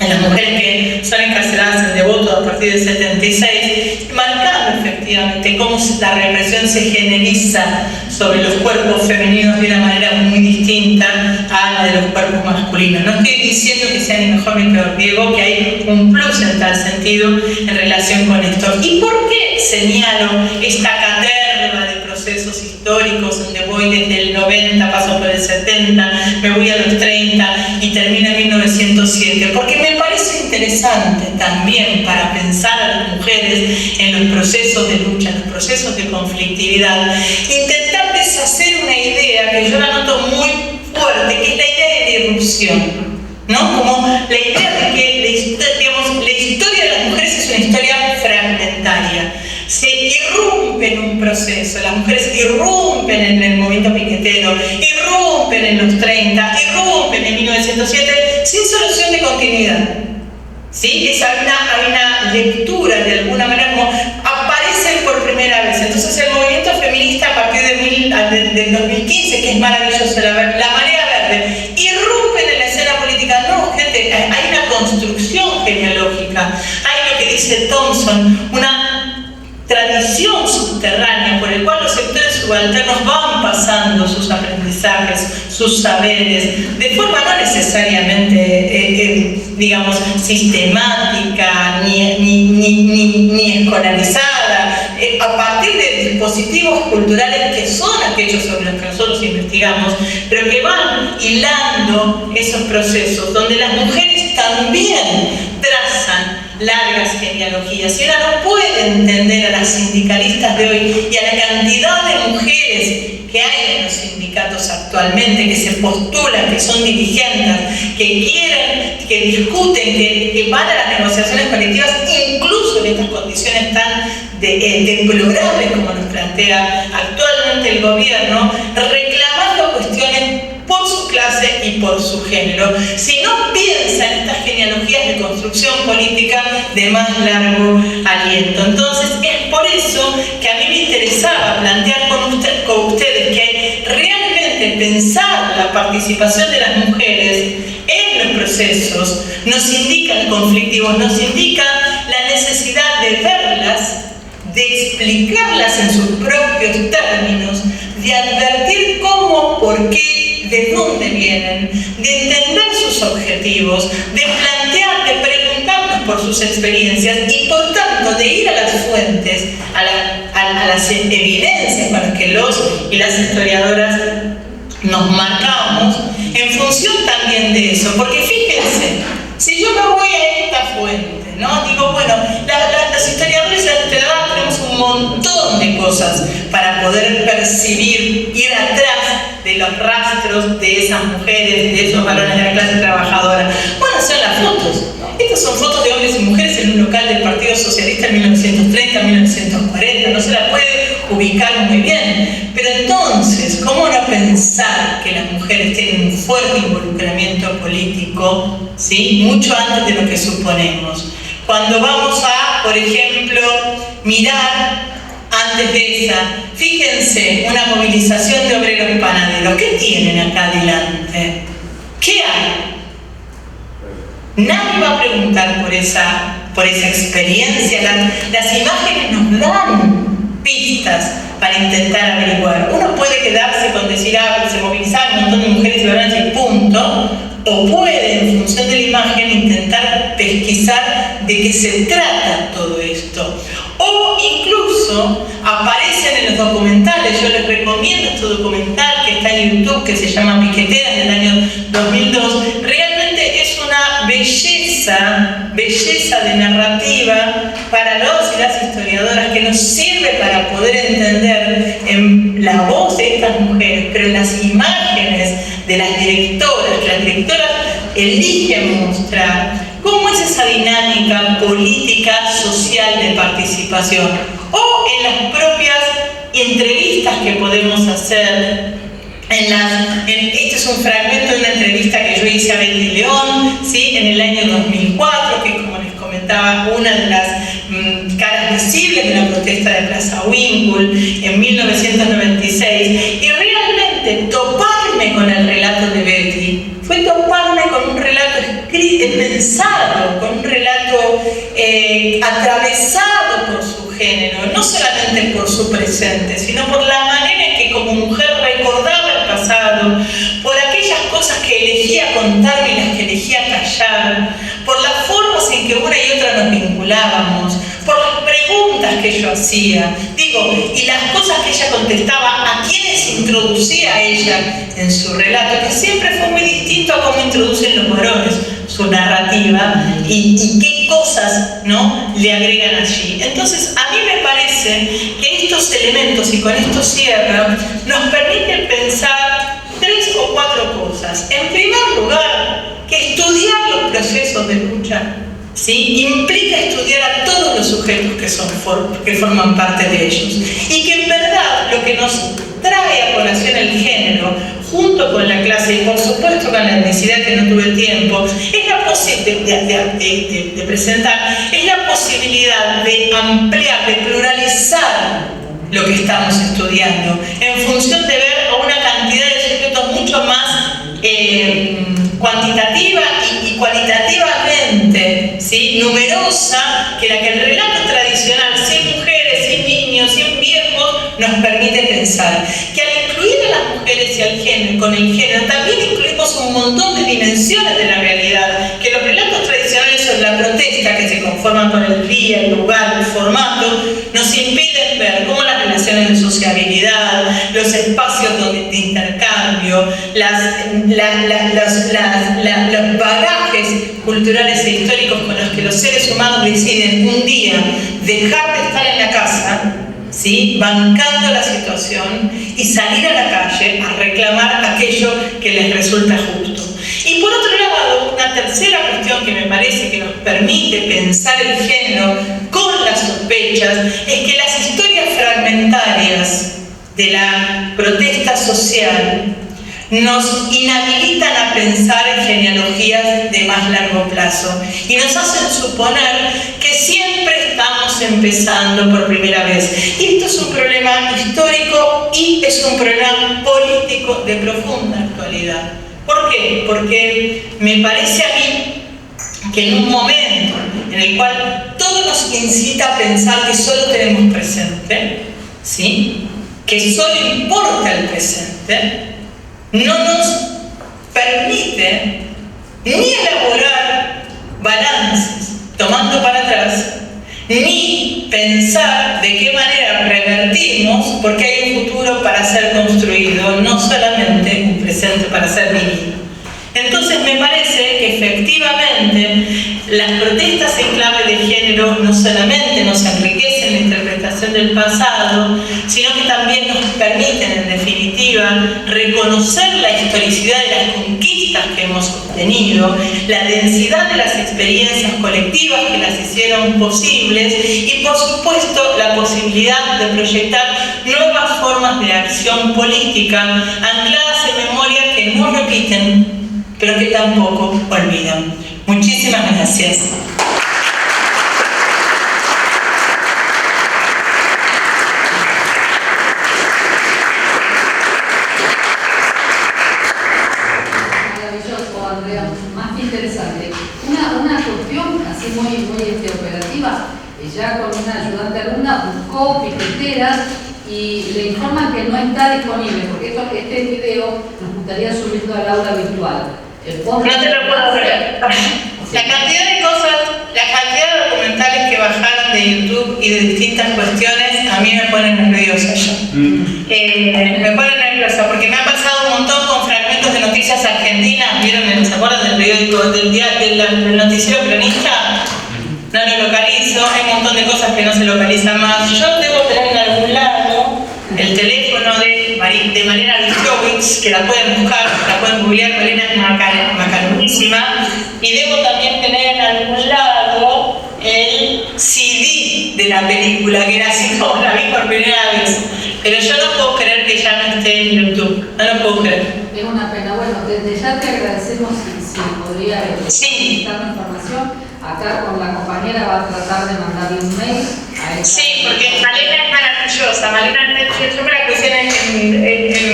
en en las mujeres que son encarceladas en Devoto a partir del 76, marcando efectivamente cómo la represión se generaliza sobre los cuerpos femeninos de una manera muy distinta a la de los cuerpos masculinos. No estoy diciendo que sea ni mejor ni peor, digo que hay un plus en tal sentido en relación con esto. ¿Y por qué señalo esta caterva de procesos históricos donde voy desde el 90, paso por el 70, me voy a los 30 y termino en 1907? Porque me parece interesante también para pensar a las mujeres en los procesos de lucha, en los procesos de conflictividad, intentar deshacer una idea que yo la noto muy fuerte, que es la idea de irrupción, ¿no? Como la idea de que la historia de las mujeres es una historia fragmentaria. Se irrumpe en un proceso, las mujeres irrumpen en el movimiento piquetero, irrumpen en los 30, irrumpen en 1907 sin solución de continuidad. ¿Sí? Hay una lectura de alguna manera como aparecen por primera vez. Entonces el movimiento feminista a partir del 2015, que es maravilloso, la marea verde, irrumpen en la escena política. No, gente, hay una construcción genealógica, hay lo que dice Thompson, una tradición subterránea por el cual los sectores subalternos van pasando sus aprendizajes, sus saberes, de forma no necesariamente, digamos, sistemática ni escolarizada, a partir de dispositivos culturales que son aquellos sobre los que nosotros investigamos, pero que van hilando esos procesos, donde las mujeres también trazan largas genealogías. Y uno no puede entender a las sindicalistas de hoy y a la cantidad de mujeres que hay en los sindicatos actualmente, que se postulan, que son dirigentes, que quieren, que discuten, que van a las negociaciones colectivas, incluso en estas condiciones tan deplorables como nos plantea actualmente el gobierno, reclamando cuestiones por su clase y por su género, si no piensa en estas genealogías de construcción política de más largo aliento. Entonces es por eso que a mí me interesaba plantear con ustedes que realmente pensar la participación de las mujeres en los procesos nos indica conflictivos, nos indica la necesidad de verlas, de explicarlas en sus propios términos, de advertir cómo, por qué, de dónde vienen, de entender sus objetivos, de plantear, de preguntarnos por sus experiencias y por tanto de ir a las fuentes, a las evidencias con las que los y las historiadoras nos marcamos en función también de eso. Porque fíjense, si yo me voy a esta fuente, ¿no? Digo, bueno, los historiadores de la sociedad tenemos un montón de cosas para poder percibir, ir atrás de los rastros de esas mujeres, de esos varones de la clase trabajadora. Bueno, son las fotos. Estas son fotos de hombres y mujeres en un local del Partido Socialista en 1930, 1940, no se la puede ubicar muy bien. Pero entonces, ¿cómo no pensar que las mujeres tienen un fuerte involucramiento político, ¿sí? Mucho antes de lo que suponemos? Cuando vamos a, por ejemplo, mirar antes de esa, fíjense, una movilización de obreros panaderos. ¿Qué tienen acá adelante? ¿Qué hay? Nadie va a preguntar por esa experiencia. Las imágenes nos dan pistas para intentar averiguar. Uno puede quedarse con decir, se movilizaron un montón de mujeres y varones y punto, o puede, en función de la imagen, intentar pesquisar de qué se trata todo esto. O incluso aparecen en los documentales. Yo les recomiendo este documental que está en YouTube, que se llama Piqueteras, del año 2002. Realmente es una belleza de narrativa para los y las historiadoras, que nos sirve para poder entender en la voz de estas mujeres, pero en las imágenes de las directoras, que las directoras eligen mostrar cómo es esa dinámica política, social de participación, o en las propias entrevistas que podemos hacer. Este es un fragmento de una entrevista que yo hice a Betty León, ¿sí? En el año 2004, que es, como les comentaba, una de las caras visibles de la protesta de Plaza Winkle en 1996. Y realmente toparme con el relato de Betty fue toparme con un relato pensado atravesado por su género, no solamente por su presente, sino por la manera en que como mujer recordaba el pasado, por aquellas cosas que elegía contarme y las que elegía callar, por las formas en que una y otra nos vinculábamos, por las preguntas que yo hacía, y las cosas que ella contestaba, a quienes introducía ella en su relato, que siempre fue muy distinto a cómo introducen los varones su narrativa y qué cosas, ¿no?, le agregan allí. Entonces, a mí me parece que estos elementos, y con esto cierro, nos permiten pensar 3 o 4 cosas. En primer lugar, que estudiar los procesos de lucha, ¿sí?, implica estudiar a todos los sujetos que forman parte de ellos. Y que en verdad lo que nos trae a colación el género, junto con la clase y por supuesto con la etnicidad, que no tuve tiempo, es la posibilidad de presentar, es la posibilidad de ampliar, de pluralizar lo que estamos estudiando, en función de ver a una cantidad de sujetos mucho más cuantitativa y cualitativamente, ¿sí?, numerosa, que la que el relato tradicional, sin mujeres, sin niños, sin viejos, nos permite pensar. Que al incluir a las mujeres y al género, con el género, también incluimos un montón de dimensiones de la realidad, que los relatos tradicionales sobre la protesta, que se conforman con el día, el lugar, el formato, nos impiden ver cómo las relaciones de sociabilidad, los espacios de intercambio, los bagajes culturales e históricos con los que los seres humanos deciden un día dejar de estar en la casa, ¿sí?, bancando la situación, y salir a la calle a reclamar aquello que les resulta justo. Y por otro lado, una tercera cuestión que me parece que nos permite pensar el género con las sospechas es que las historias fragmentarias de la protesta social nos inhabilitan a pensar en genealogías de más largo plazo y nos hacen suponer que siempre estamos empezando por primera vez. Y esto es un problema histórico y es un problema político de profunda actualidad. ¿Por qué? Porque me parece a mí que en un momento en el cual todo nos incita a pensar que solo tenemos presente, ¿sí?, que solo importa el presente, no nos permite ni elaborar balances tomando para atrás, ni pensar de qué manera revertimos, porque hay un futuro para ser construido, no solamente un presente para ser vivido. Entonces me parece que efectivamente las protestas en clave de género no solamente nos enriquecen la interpretación del pasado, sino que también nos permiten, en definitiva, reconocer la historicidad de las conquistas que hemos obtenido, la densidad de las experiencias colectivas que las hicieron posibles y, por supuesto, la posibilidad de proyectar nuevas formas de acción política ancladas en memorias que no repiten, pero que tampoco olvidan. Muchísimas gracias. Maravilloso, Andrea, más que interesante. Una cuestión así muy operativa, ya con una ayudante alumna buscó piqueteras y le informan que no está disponible, porque este video nos gustaría subirlo al aula virtual. No te lo puedo creer. La cantidad de cosas, la cantidad de documentales que bajaron de YouTube y de distintas cuestiones, a mí me ponen nerviosa ya. Me ponen nerviosa porque me ha pasado un montón con fragmentos de noticias argentinas. ¿Vieron? ¿Se acuerdan del periódico, del noticiero cronista? No lo localizo, hay un montón de cosas que no se localizan más. Yo debo tener en algún lado el teléfono de Malena Wiskowicz, que la pueden buscar, la pueden googlear, Malena es macanunísima, y debo también tener en algún lado el CD de la película, que era así como la vi por primera vez. Pero yo no puedo creer que ya no esté en YouTube, no lo puedo creer. Es una pena. Bueno, desde ya te agradecemos si podría necesitar la información. Acá con la compañera va a tratar de mandarle un mail a ella. Sí, porque Malena es maravillosa. Malena, yo me la cuestioné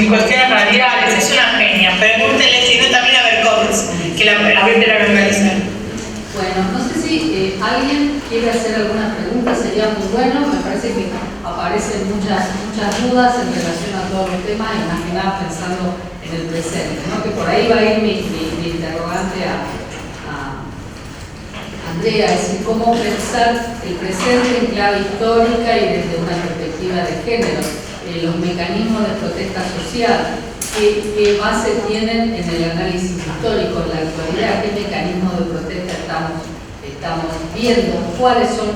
en cuestiones radiales, es una genia. Pregúntenle si no también a Berkowitz, que a ver te la localizan. Bueno, no sé si alguien quiere hacer alguna pregunta sería muy bueno. Me parece que aparecen muchas dudas en relación a todos los temas y más que nada pensando en el presente, ¿no? Que por ahí va a ir mi interrogante a Andrea, es decir, cómo pensar el presente en clave histórica y desde una perspectiva de género, los mecanismos de protesta social, qué base tienen en el análisis histórico en la actualidad, qué mecanismos de protesta estamos viendo, cuáles son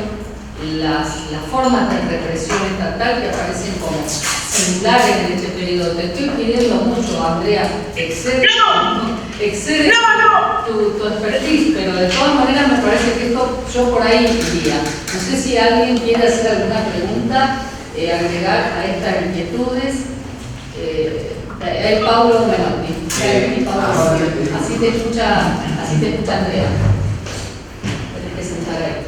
las formas de represión estatal que aparecen como singulares en este periodo. Te estoy pidiendo mucho, Andrea, excede tu expertise, pero de todas maneras me parece que esto yo por ahí iría. No sé si alguien quiere hacer alguna pregunta, agregar a estas inquietudes. Paulo Menotti. Así te escucha Andrea. Puedes presentar ahí.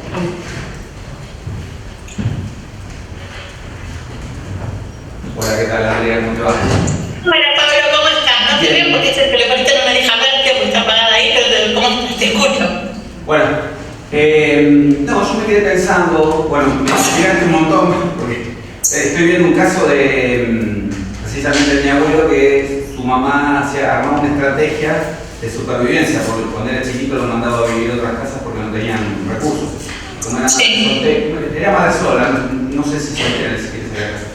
Hola, ¿qué tal, Andrea? ¿Cómo te va? Hola, Pablo, ¿cómo estás? No te veo porque ese telefonito no me deja verte porque está apagada ahí, pero ¿cómo te escucho? Bueno, no, yo me quedé pensando, bueno, me inspiraste un montón porque estoy viendo un caso de precisamente de mi abuelo que su mamá armaba una estrategia de supervivencia, porque cuando era chiquito lo mandaba a vivir a otras casas porque no tenían recursos. Como era madre sola, no sé si soltera, ni siquiera se casa.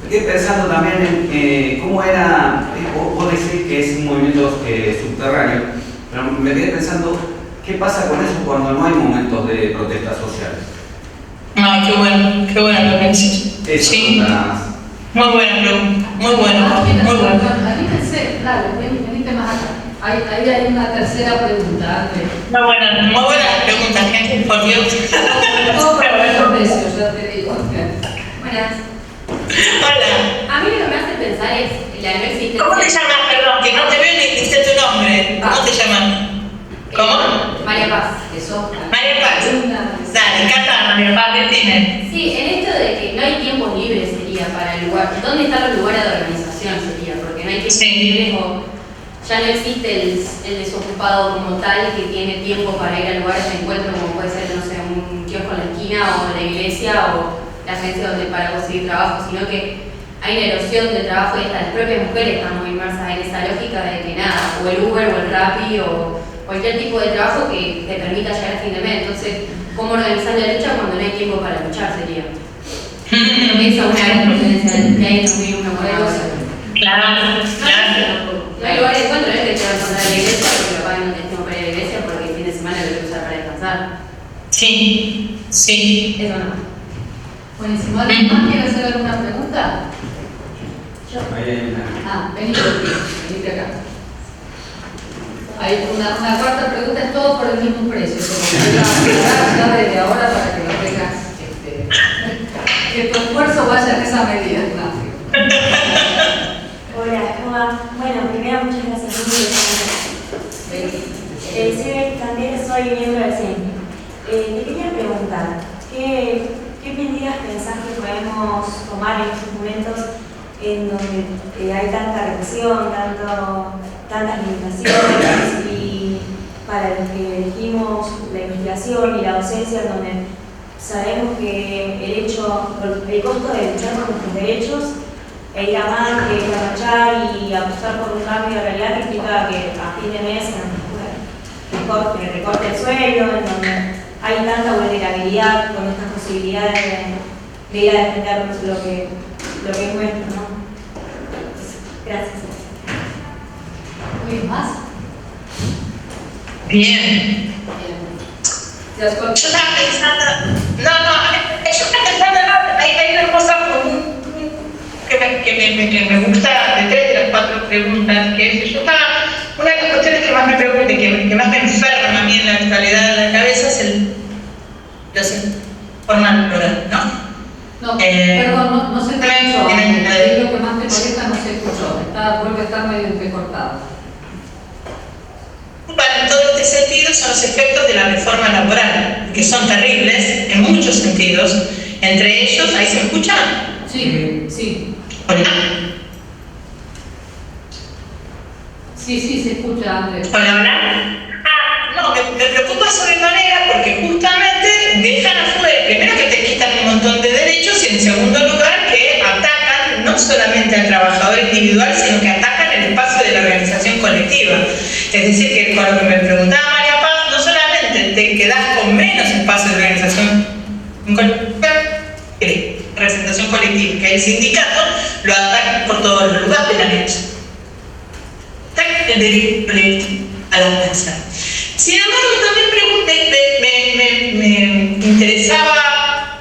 Me quedé pensando también en cómo era, vos decís que es un movimiento subterráneo, pero me quedé pensando qué pasa con eso cuando no hay momentos de protesta social. Ay, qué buena pregunta. Eso, sí. nada más. Muy buena pregunta, muy buena. Anímense, dale, venite más acá. Ahí hay una tercera pregunta, Andrea. Muy buena pregunta, gente, por Dios. Todo por el precio, ya te digo. Buenas. Hola. A mí lo que me hace pensar es la no existencia. ¿Cómo te llamas? Perdón, que no te veo ni dijiste tu nombre. ¿Cómo te llamas? ¿Cómo? María Paz. Eso. María Paz. Dale, encanta María Paz, ¿qué tienes? Sí, en esto de que no hay tiempos libres sería para el lugar. ¿Dónde están los lugares de organización sería? Porque no hay tiempos libres o ya no existe el desocupado como tal que tiene tiempo para ir a lugares de encuentro como puede ser, no sé, un kiosco en la esquina o la iglesia o la agencia donde para conseguir trabajo, sino que hay una erosión de trabajo y hasta las propias mujeres estamos inmersas en esa lógica de que nada, o el Uber o el Rappi o cualquier tipo de trabajo que te permita llegar a fin de mes. Entonces, ¿cómo organizar la lucha cuando no hay tiempo para luchar sería? Creo que esa es una gran diferencia que hay entre una cosa. Claro. No hay lugar de encuentro, no es que te vas a encontrar en la iglesia porque capaz no tenés tiempo para ir a la iglesia porque el fin de semana lo voy a usar para descansar. Sí. Eso no. Buenísimo. ¿Alguien más quiere hacer alguna pregunta? Ahí hay una. Venite acá. Hay una cuarta pregunta, es todo por el mismo precio. Como que ya desde ahora para que lo tengas, que tu esfuerzo vaya en esa medida, Ignacio. Hola, ¿cómo va? Bueno, primero muchas gracias por la invitación. Soy también soy miembro del CENI. Te quería preguntar, ¿qué medidas pensás que podemos tomar en estos momentos en donde hay tanta represión, tantas limitaciones y para los que elegimos la investigación y la docencia, donde sabemos que el costo de luchar por nuestros derechos e ir a marcha, ir a marchar y apostar por un cambio de realidad que implica que a fin de mes el recorte del sueldo, en donde hay tanta vulnerabilidad con estas posibilidades de ir a defender lo que es nuestro, ¿no? Gracias. ¿Alguien más? Bien. Yo estaba pensando, hay una cosa común que me gusta de 3 de las 4 preguntas, que es, una de las cuestiones que más me preocupa y que más me enferma a mí en la actualidad de la cabeza es los formas plural, ¿no? No, perdón, no se te escuchó. Lo que más te molesta no se escuchó. Vuelve a estar medio entrecortado. En todo este sentido son los efectos de la reforma laboral, que son terribles en muchos sentidos. Entre ellos, ¿ahí se escucha? Sí. Hola. Sí, se escucha, Andrés. Hola. no, me preocupa sobremanera porque justamente dejan afuera, primero que te quitan un montón de derechos y en segundo lugar que atacan no solamente al trabajador individual, sino que atacan el espacio de la organización colectiva. Es decir, que con lo que me preguntaba María Paz, no solamente te quedás con menos espacio de organización colectiva, que el sindicato lo atacan por todos los lugares de la ley. El derecho a la defensa. Sin embargo, también me interesaba,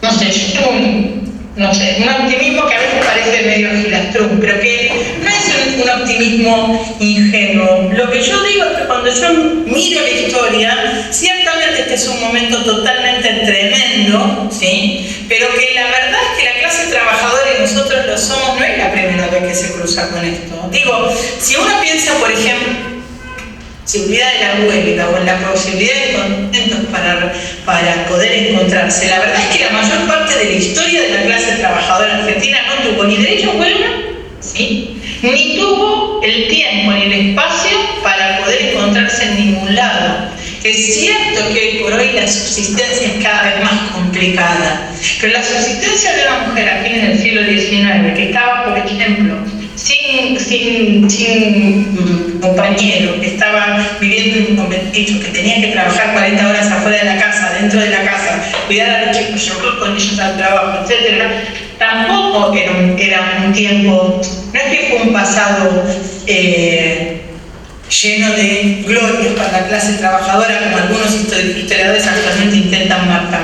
no sé, yo tengo un optimismo que a veces parece medio gilastrón, pero que no es un optimismo ingenuo. Lo que yo digo es que cuando yo miro la historia, ciertamente este es un momento totalmente tremendo, ¿sí? Pero que la verdad es que la clase trabajadora y nosotros lo somos, no es la primera vez que se cruza con esto. Digo, si uno piensa, por ejemplo, seguridad de la huelga o en la posibilidad de contentos para poder encontrarse, la verdad es que la mayor parte de la historia de la clase trabajadora argentina no tuvo ni derecho a huelga, ¿sí? Ni tuvo el tiempo ni el espacio para poder encontrarse en ningún lado. Es cierto que hoy por hoy la subsistencia es cada vez más complicada, pero la subsistencia de una mujer a fines del siglo XIX, que estaba, por ejemplo, sin compañero, que estaba viviendo en un conventillo, que tenía que trabajar 40 horas afuera de la casa, dentro de la casa, cuidar a los chicos, llevar con ellos al trabajo, etc., tampoco era un tiempo, no es que fue un pasado lleno de glorias para la clase trabajadora, como algunos historiadores actualmente intentan marcar,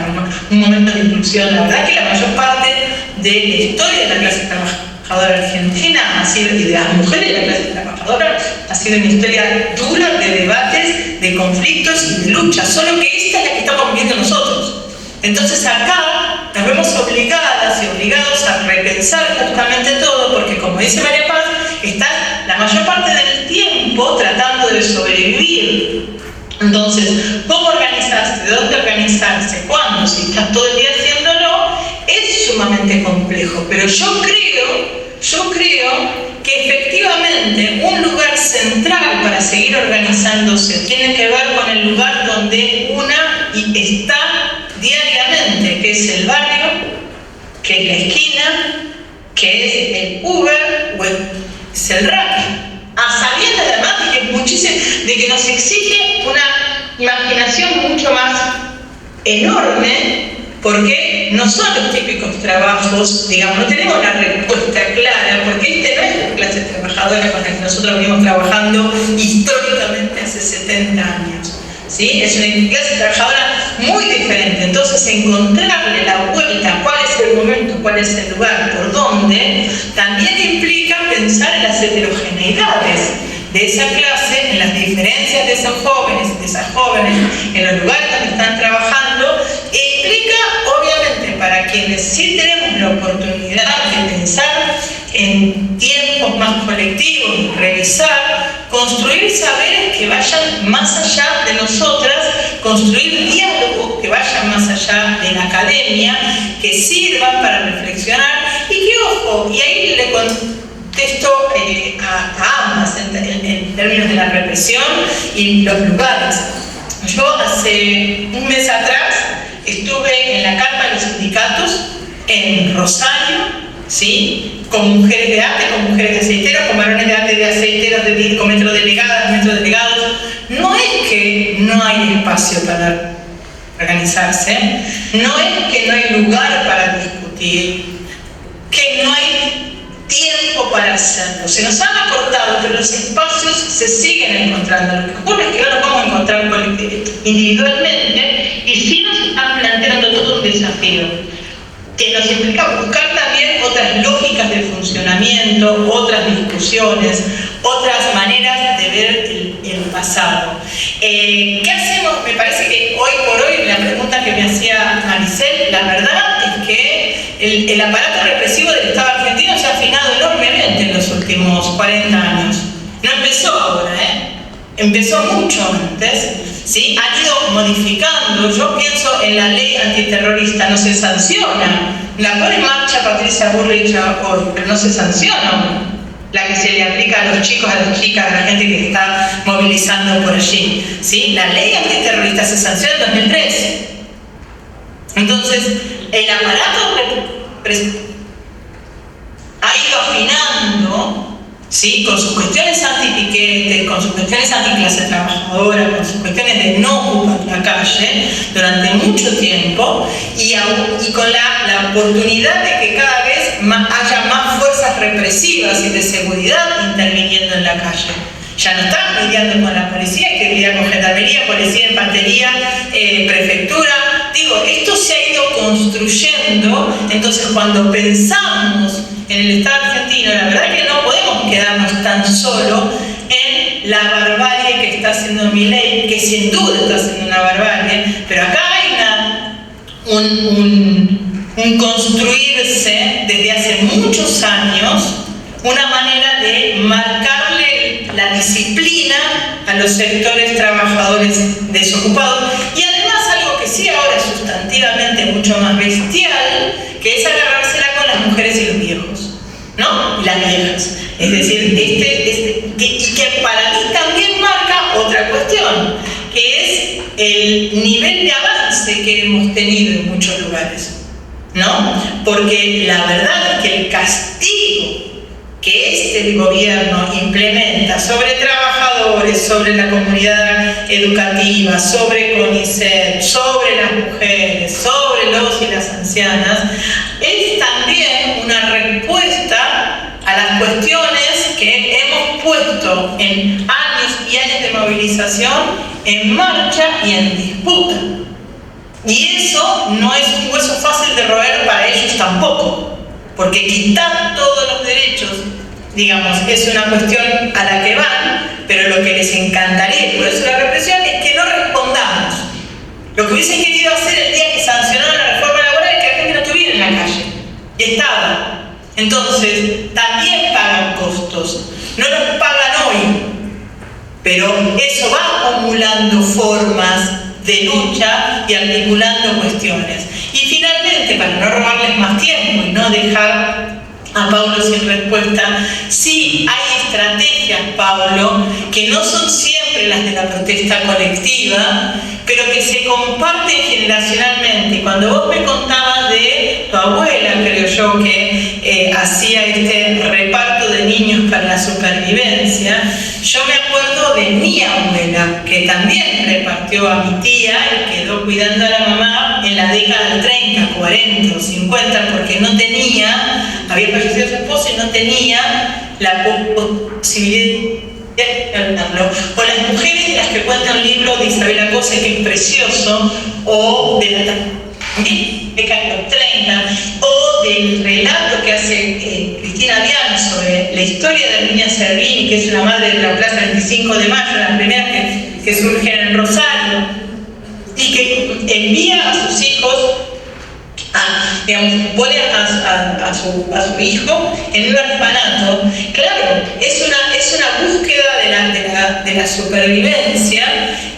un momento de inclusión. La verdad es que la mayor parte de la historia de la clase trabajadora argentina ha sido, y de las mujeres de la clase trabajadora, ha sido una historia dura de debates, de conflictos y de luchas, solo que esta es la que estamos viviendo nosotros. Entonces acá nos vemos obligadas y obligados a repensar justamente todo, porque como dice María Paz, está la mayor parte del tiempo tratando de sobrevivir. Entonces, ¿cómo organizarse? ¿De dónde organizarse? ¿Cuándo? Si estás todo el día haciéndolo, es sumamente complejo. Pero yo creo que efectivamente un lugar central para seguir organizándose tiene que ver con el lugar donde una está diariamente, que es el barrio, que es la esquina, que es el Uber o es el Rappi, a sabiendas además de que nos exige una imaginación mucho más enorme, porque no son los típicos trabajos, digamos, no tenemos la respuesta clara, porque no es la clase trabajadora con la que nosotros venimos trabajando históricamente hace 70 años. ¿Sí? Es una clase trabajadora muy diferente. Entonces, encontrarle la vuelta, cuál es el momento, cuál es el lugar, por dónde, también implica pensar en las heterogeneidades de esa clase, en las diferencias de esos jóvenes, en los lugares donde están trabajando, e implica, obviamente, para quienes sí tenemos la oportunidad de pensar en tiempos más colectivos, revisar, construir saberes que vayan más allá de nosotras, construir diálogos que vayan más allá de la academia, que sirvan para reflexionar y que, ojo, y ahí le contesto a ambas en términos de la represión y los lugares. Yo hace un mes atrás estuve en la carpa de los sindicatos en Rosario, ¿sí? Con mujeres de arte, con mujeres de aceiteros, con varones de arte, de aceiteros, con metrodelegadas, metrodelegados. No es que no hay espacio para organizarse, no es que no hay lugar para discutir, que no hay tiempo para hacerlo. Se nos han acortado, pero los espacios se siguen encontrando. Lo que ocurre es que no nos vamos a encontrar individualmente y sí nos están planteando todo un desafío que nos implica buscar también otras lógicas de funcionamiento, otras discusiones, otras maneras de ver el pasado. ¿Qué hacemos? Me parece que hoy por hoy, la pregunta que me hacía Maricel, la verdad es que el aparato represivo del Estado argentino se ha afinado enormemente en los últimos 40 años. No empezó ahora, empezó mucho antes, ¿sí? Han ido modificando. Yo pienso en la ley antiterrorista, no se sanciona. La pone en marcha Patricia Bullrich hoy, pero no se sanciona. La la que se le aplica a los chicos, a las chicas, a la gente que está movilizando por allí, ¿sí? La ley antiterrorista se sancionó en 2013. Entonces, el aparato ha ido afinando, ¿sí? Con sus cuestiones anti-piquetes, con sus cuestiones anti-clase trabajadora, con sus cuestiones de no ocupar la calle durante mucho tiempo y con la oportunidad de que cada vez haya más fuerzas represivas y de seguridad interviniendo en la calle. Ya no están lidiando con la policía, hay que lidiar con gendarmería, policía, infantería, prefectura. Digo, esto se ha ido construyendo, entonces cuando pensamos en el Estado argentino, la verdad es que no podemos quedarnos tan solo en la barbarie que está haciendo Milei, que sin duda está haciendo una barbarie, pero acá hay un construirse desde hace muchos años, una manera de marcarle la disciplina a los sectores trabajadores desocupados y además algo que sí ahora es sustantivamente mucho más bestial, que es agarrársela con las mujeres y los viejos, ¿no? Y las viejas. Es decir, y que para mí también marca otra cuestión, que es el nivel de avance que hemos tenido en muchos lugares, ¿no? Porque la verdad es que el castigo que este gobierno implementa sobre trabajadores, sobre la comunidad educativa, sobre CONICET, sobre las mujeres, sobre los y las ancianas, es también una respuesta a las cuestiones que hemos puesto en años y años de movilización en marcha y en disputa. Y eso no es un hueso fácil de roer para ellos tampoco, porque quitar todos los derechos, digamos, es una cuestión a la que van, pero lo que les encantaría, y por eso la represión, es que no respondamos. Lo que hubiesen querido hacer el día que sancionaron la reforma laboral es que la gente no estuviera en la calle, y estaba. Entonces, también pagan costos, no los pagan hoy, pero eso va acumulando formas de lucha y articulando cuestiones. Y finalmente, para no robarles más tiempo y no dejar a Paulo sin respuesta, sí hay estrategias, Paulo, que no son siempre las de la protesta colectiva, pero que se comparten generacionalmente. Cuando vos me contabas de tu abuela, creo yo, que hacía este reparto de niños para la supervivencia, yo me acuerdo de mi abuela, que también repartió a mi tía y quedó cuidando a la mamá en la década del 30, 40 o 50, porque no tenía, había fallecido su esposo y no tenía la posibilidad de ayudarlo. O las mujeres de las que cuenta un libro de Isabel Acosta, que es precioso, o de la década de los 30, o del relato que hace Cristina Vian sobre la historia de Niña Servini, que es una madre de la Plaza 25 de Mayo, las primeras que surgen en Rosario, y que envía a sus hijos, digamos, pone a su hijo en un orfanato. Claro, es una búsqueda de la supervivencia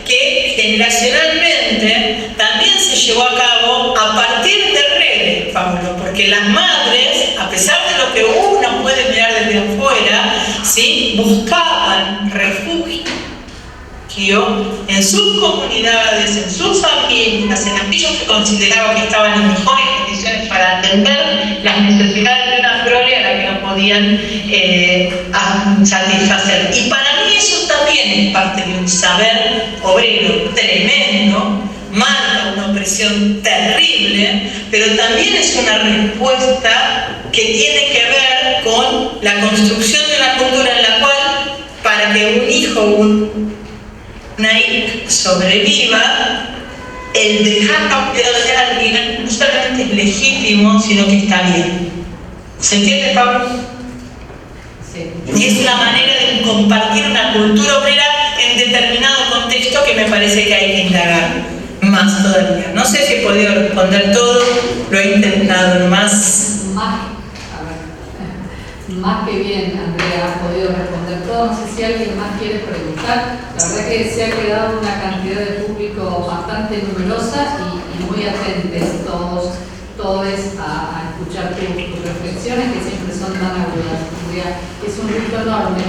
que generacionalmente también se llevó a cabo a partir de redes, Pablo, porque las madres, a pesar de lo que uno puede mirar desde afuera, ¿sí?, buscaban refugio en sus comunidades, en sus familias, en aquellos que consideraban que estaban en mejores condiciones para atender las necesidades de una prole a la que no podían satisfacer. Y para mí eso también es parte de un saber obrero tremendo, marca una opresión terrible, pero también es una respuesta que tiene que ver con la construcción de una cultura en la cual, para que un hijo, una hija sobreviva, el dejar campeón de alguien no solamente es legítimo, sino que está bien. ¿Se entiende, Pablo? Sí. Y es la manera de compartir una cultura obrera en determinado contexto que me parece que hay que indagar más todavía. No sé si he podido responder todo, lo he intentado más. Más que bien, Andrea, ha podido responder todo. No sé si alguien más quiere preguntar. La verdad que se ha quedado una cantidad de público bastante numerosa y muy atentos todos a escuchar tus reflexiones, que siempre son tan agudas. Andrea. Es un rito enorme.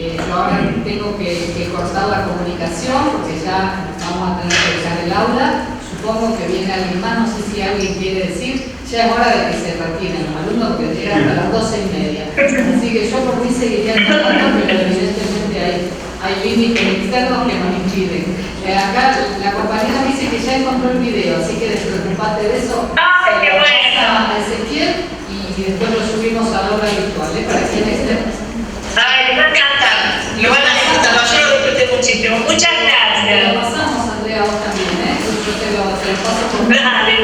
Yo ahora tengo que cortar la comunicación porque ya vamos a tener que dejar el aula. Supongo que viene alguien más, no sé si alguien quiere decir. Ya es hora de que se retiren los alumnos porque llegan hasta las 12:30. Así que yo por mí seguiría trabajando, pero evidentemente hay límites externos que nos impiden. Acá la compañera dice que ya encontró el video, así que despreocupate de eso. ¡Ay, qué bueno! A Ezequiel y después lo subimos a la obra virtual, para quienes estén. Ay, les va a encantar. Lo van a disfrutar, yo lo disfruté muchísimo. Muchas Lo gracias. pasamos, Andrea, vos también, ¿eh? Yo te lo paso por... Dale,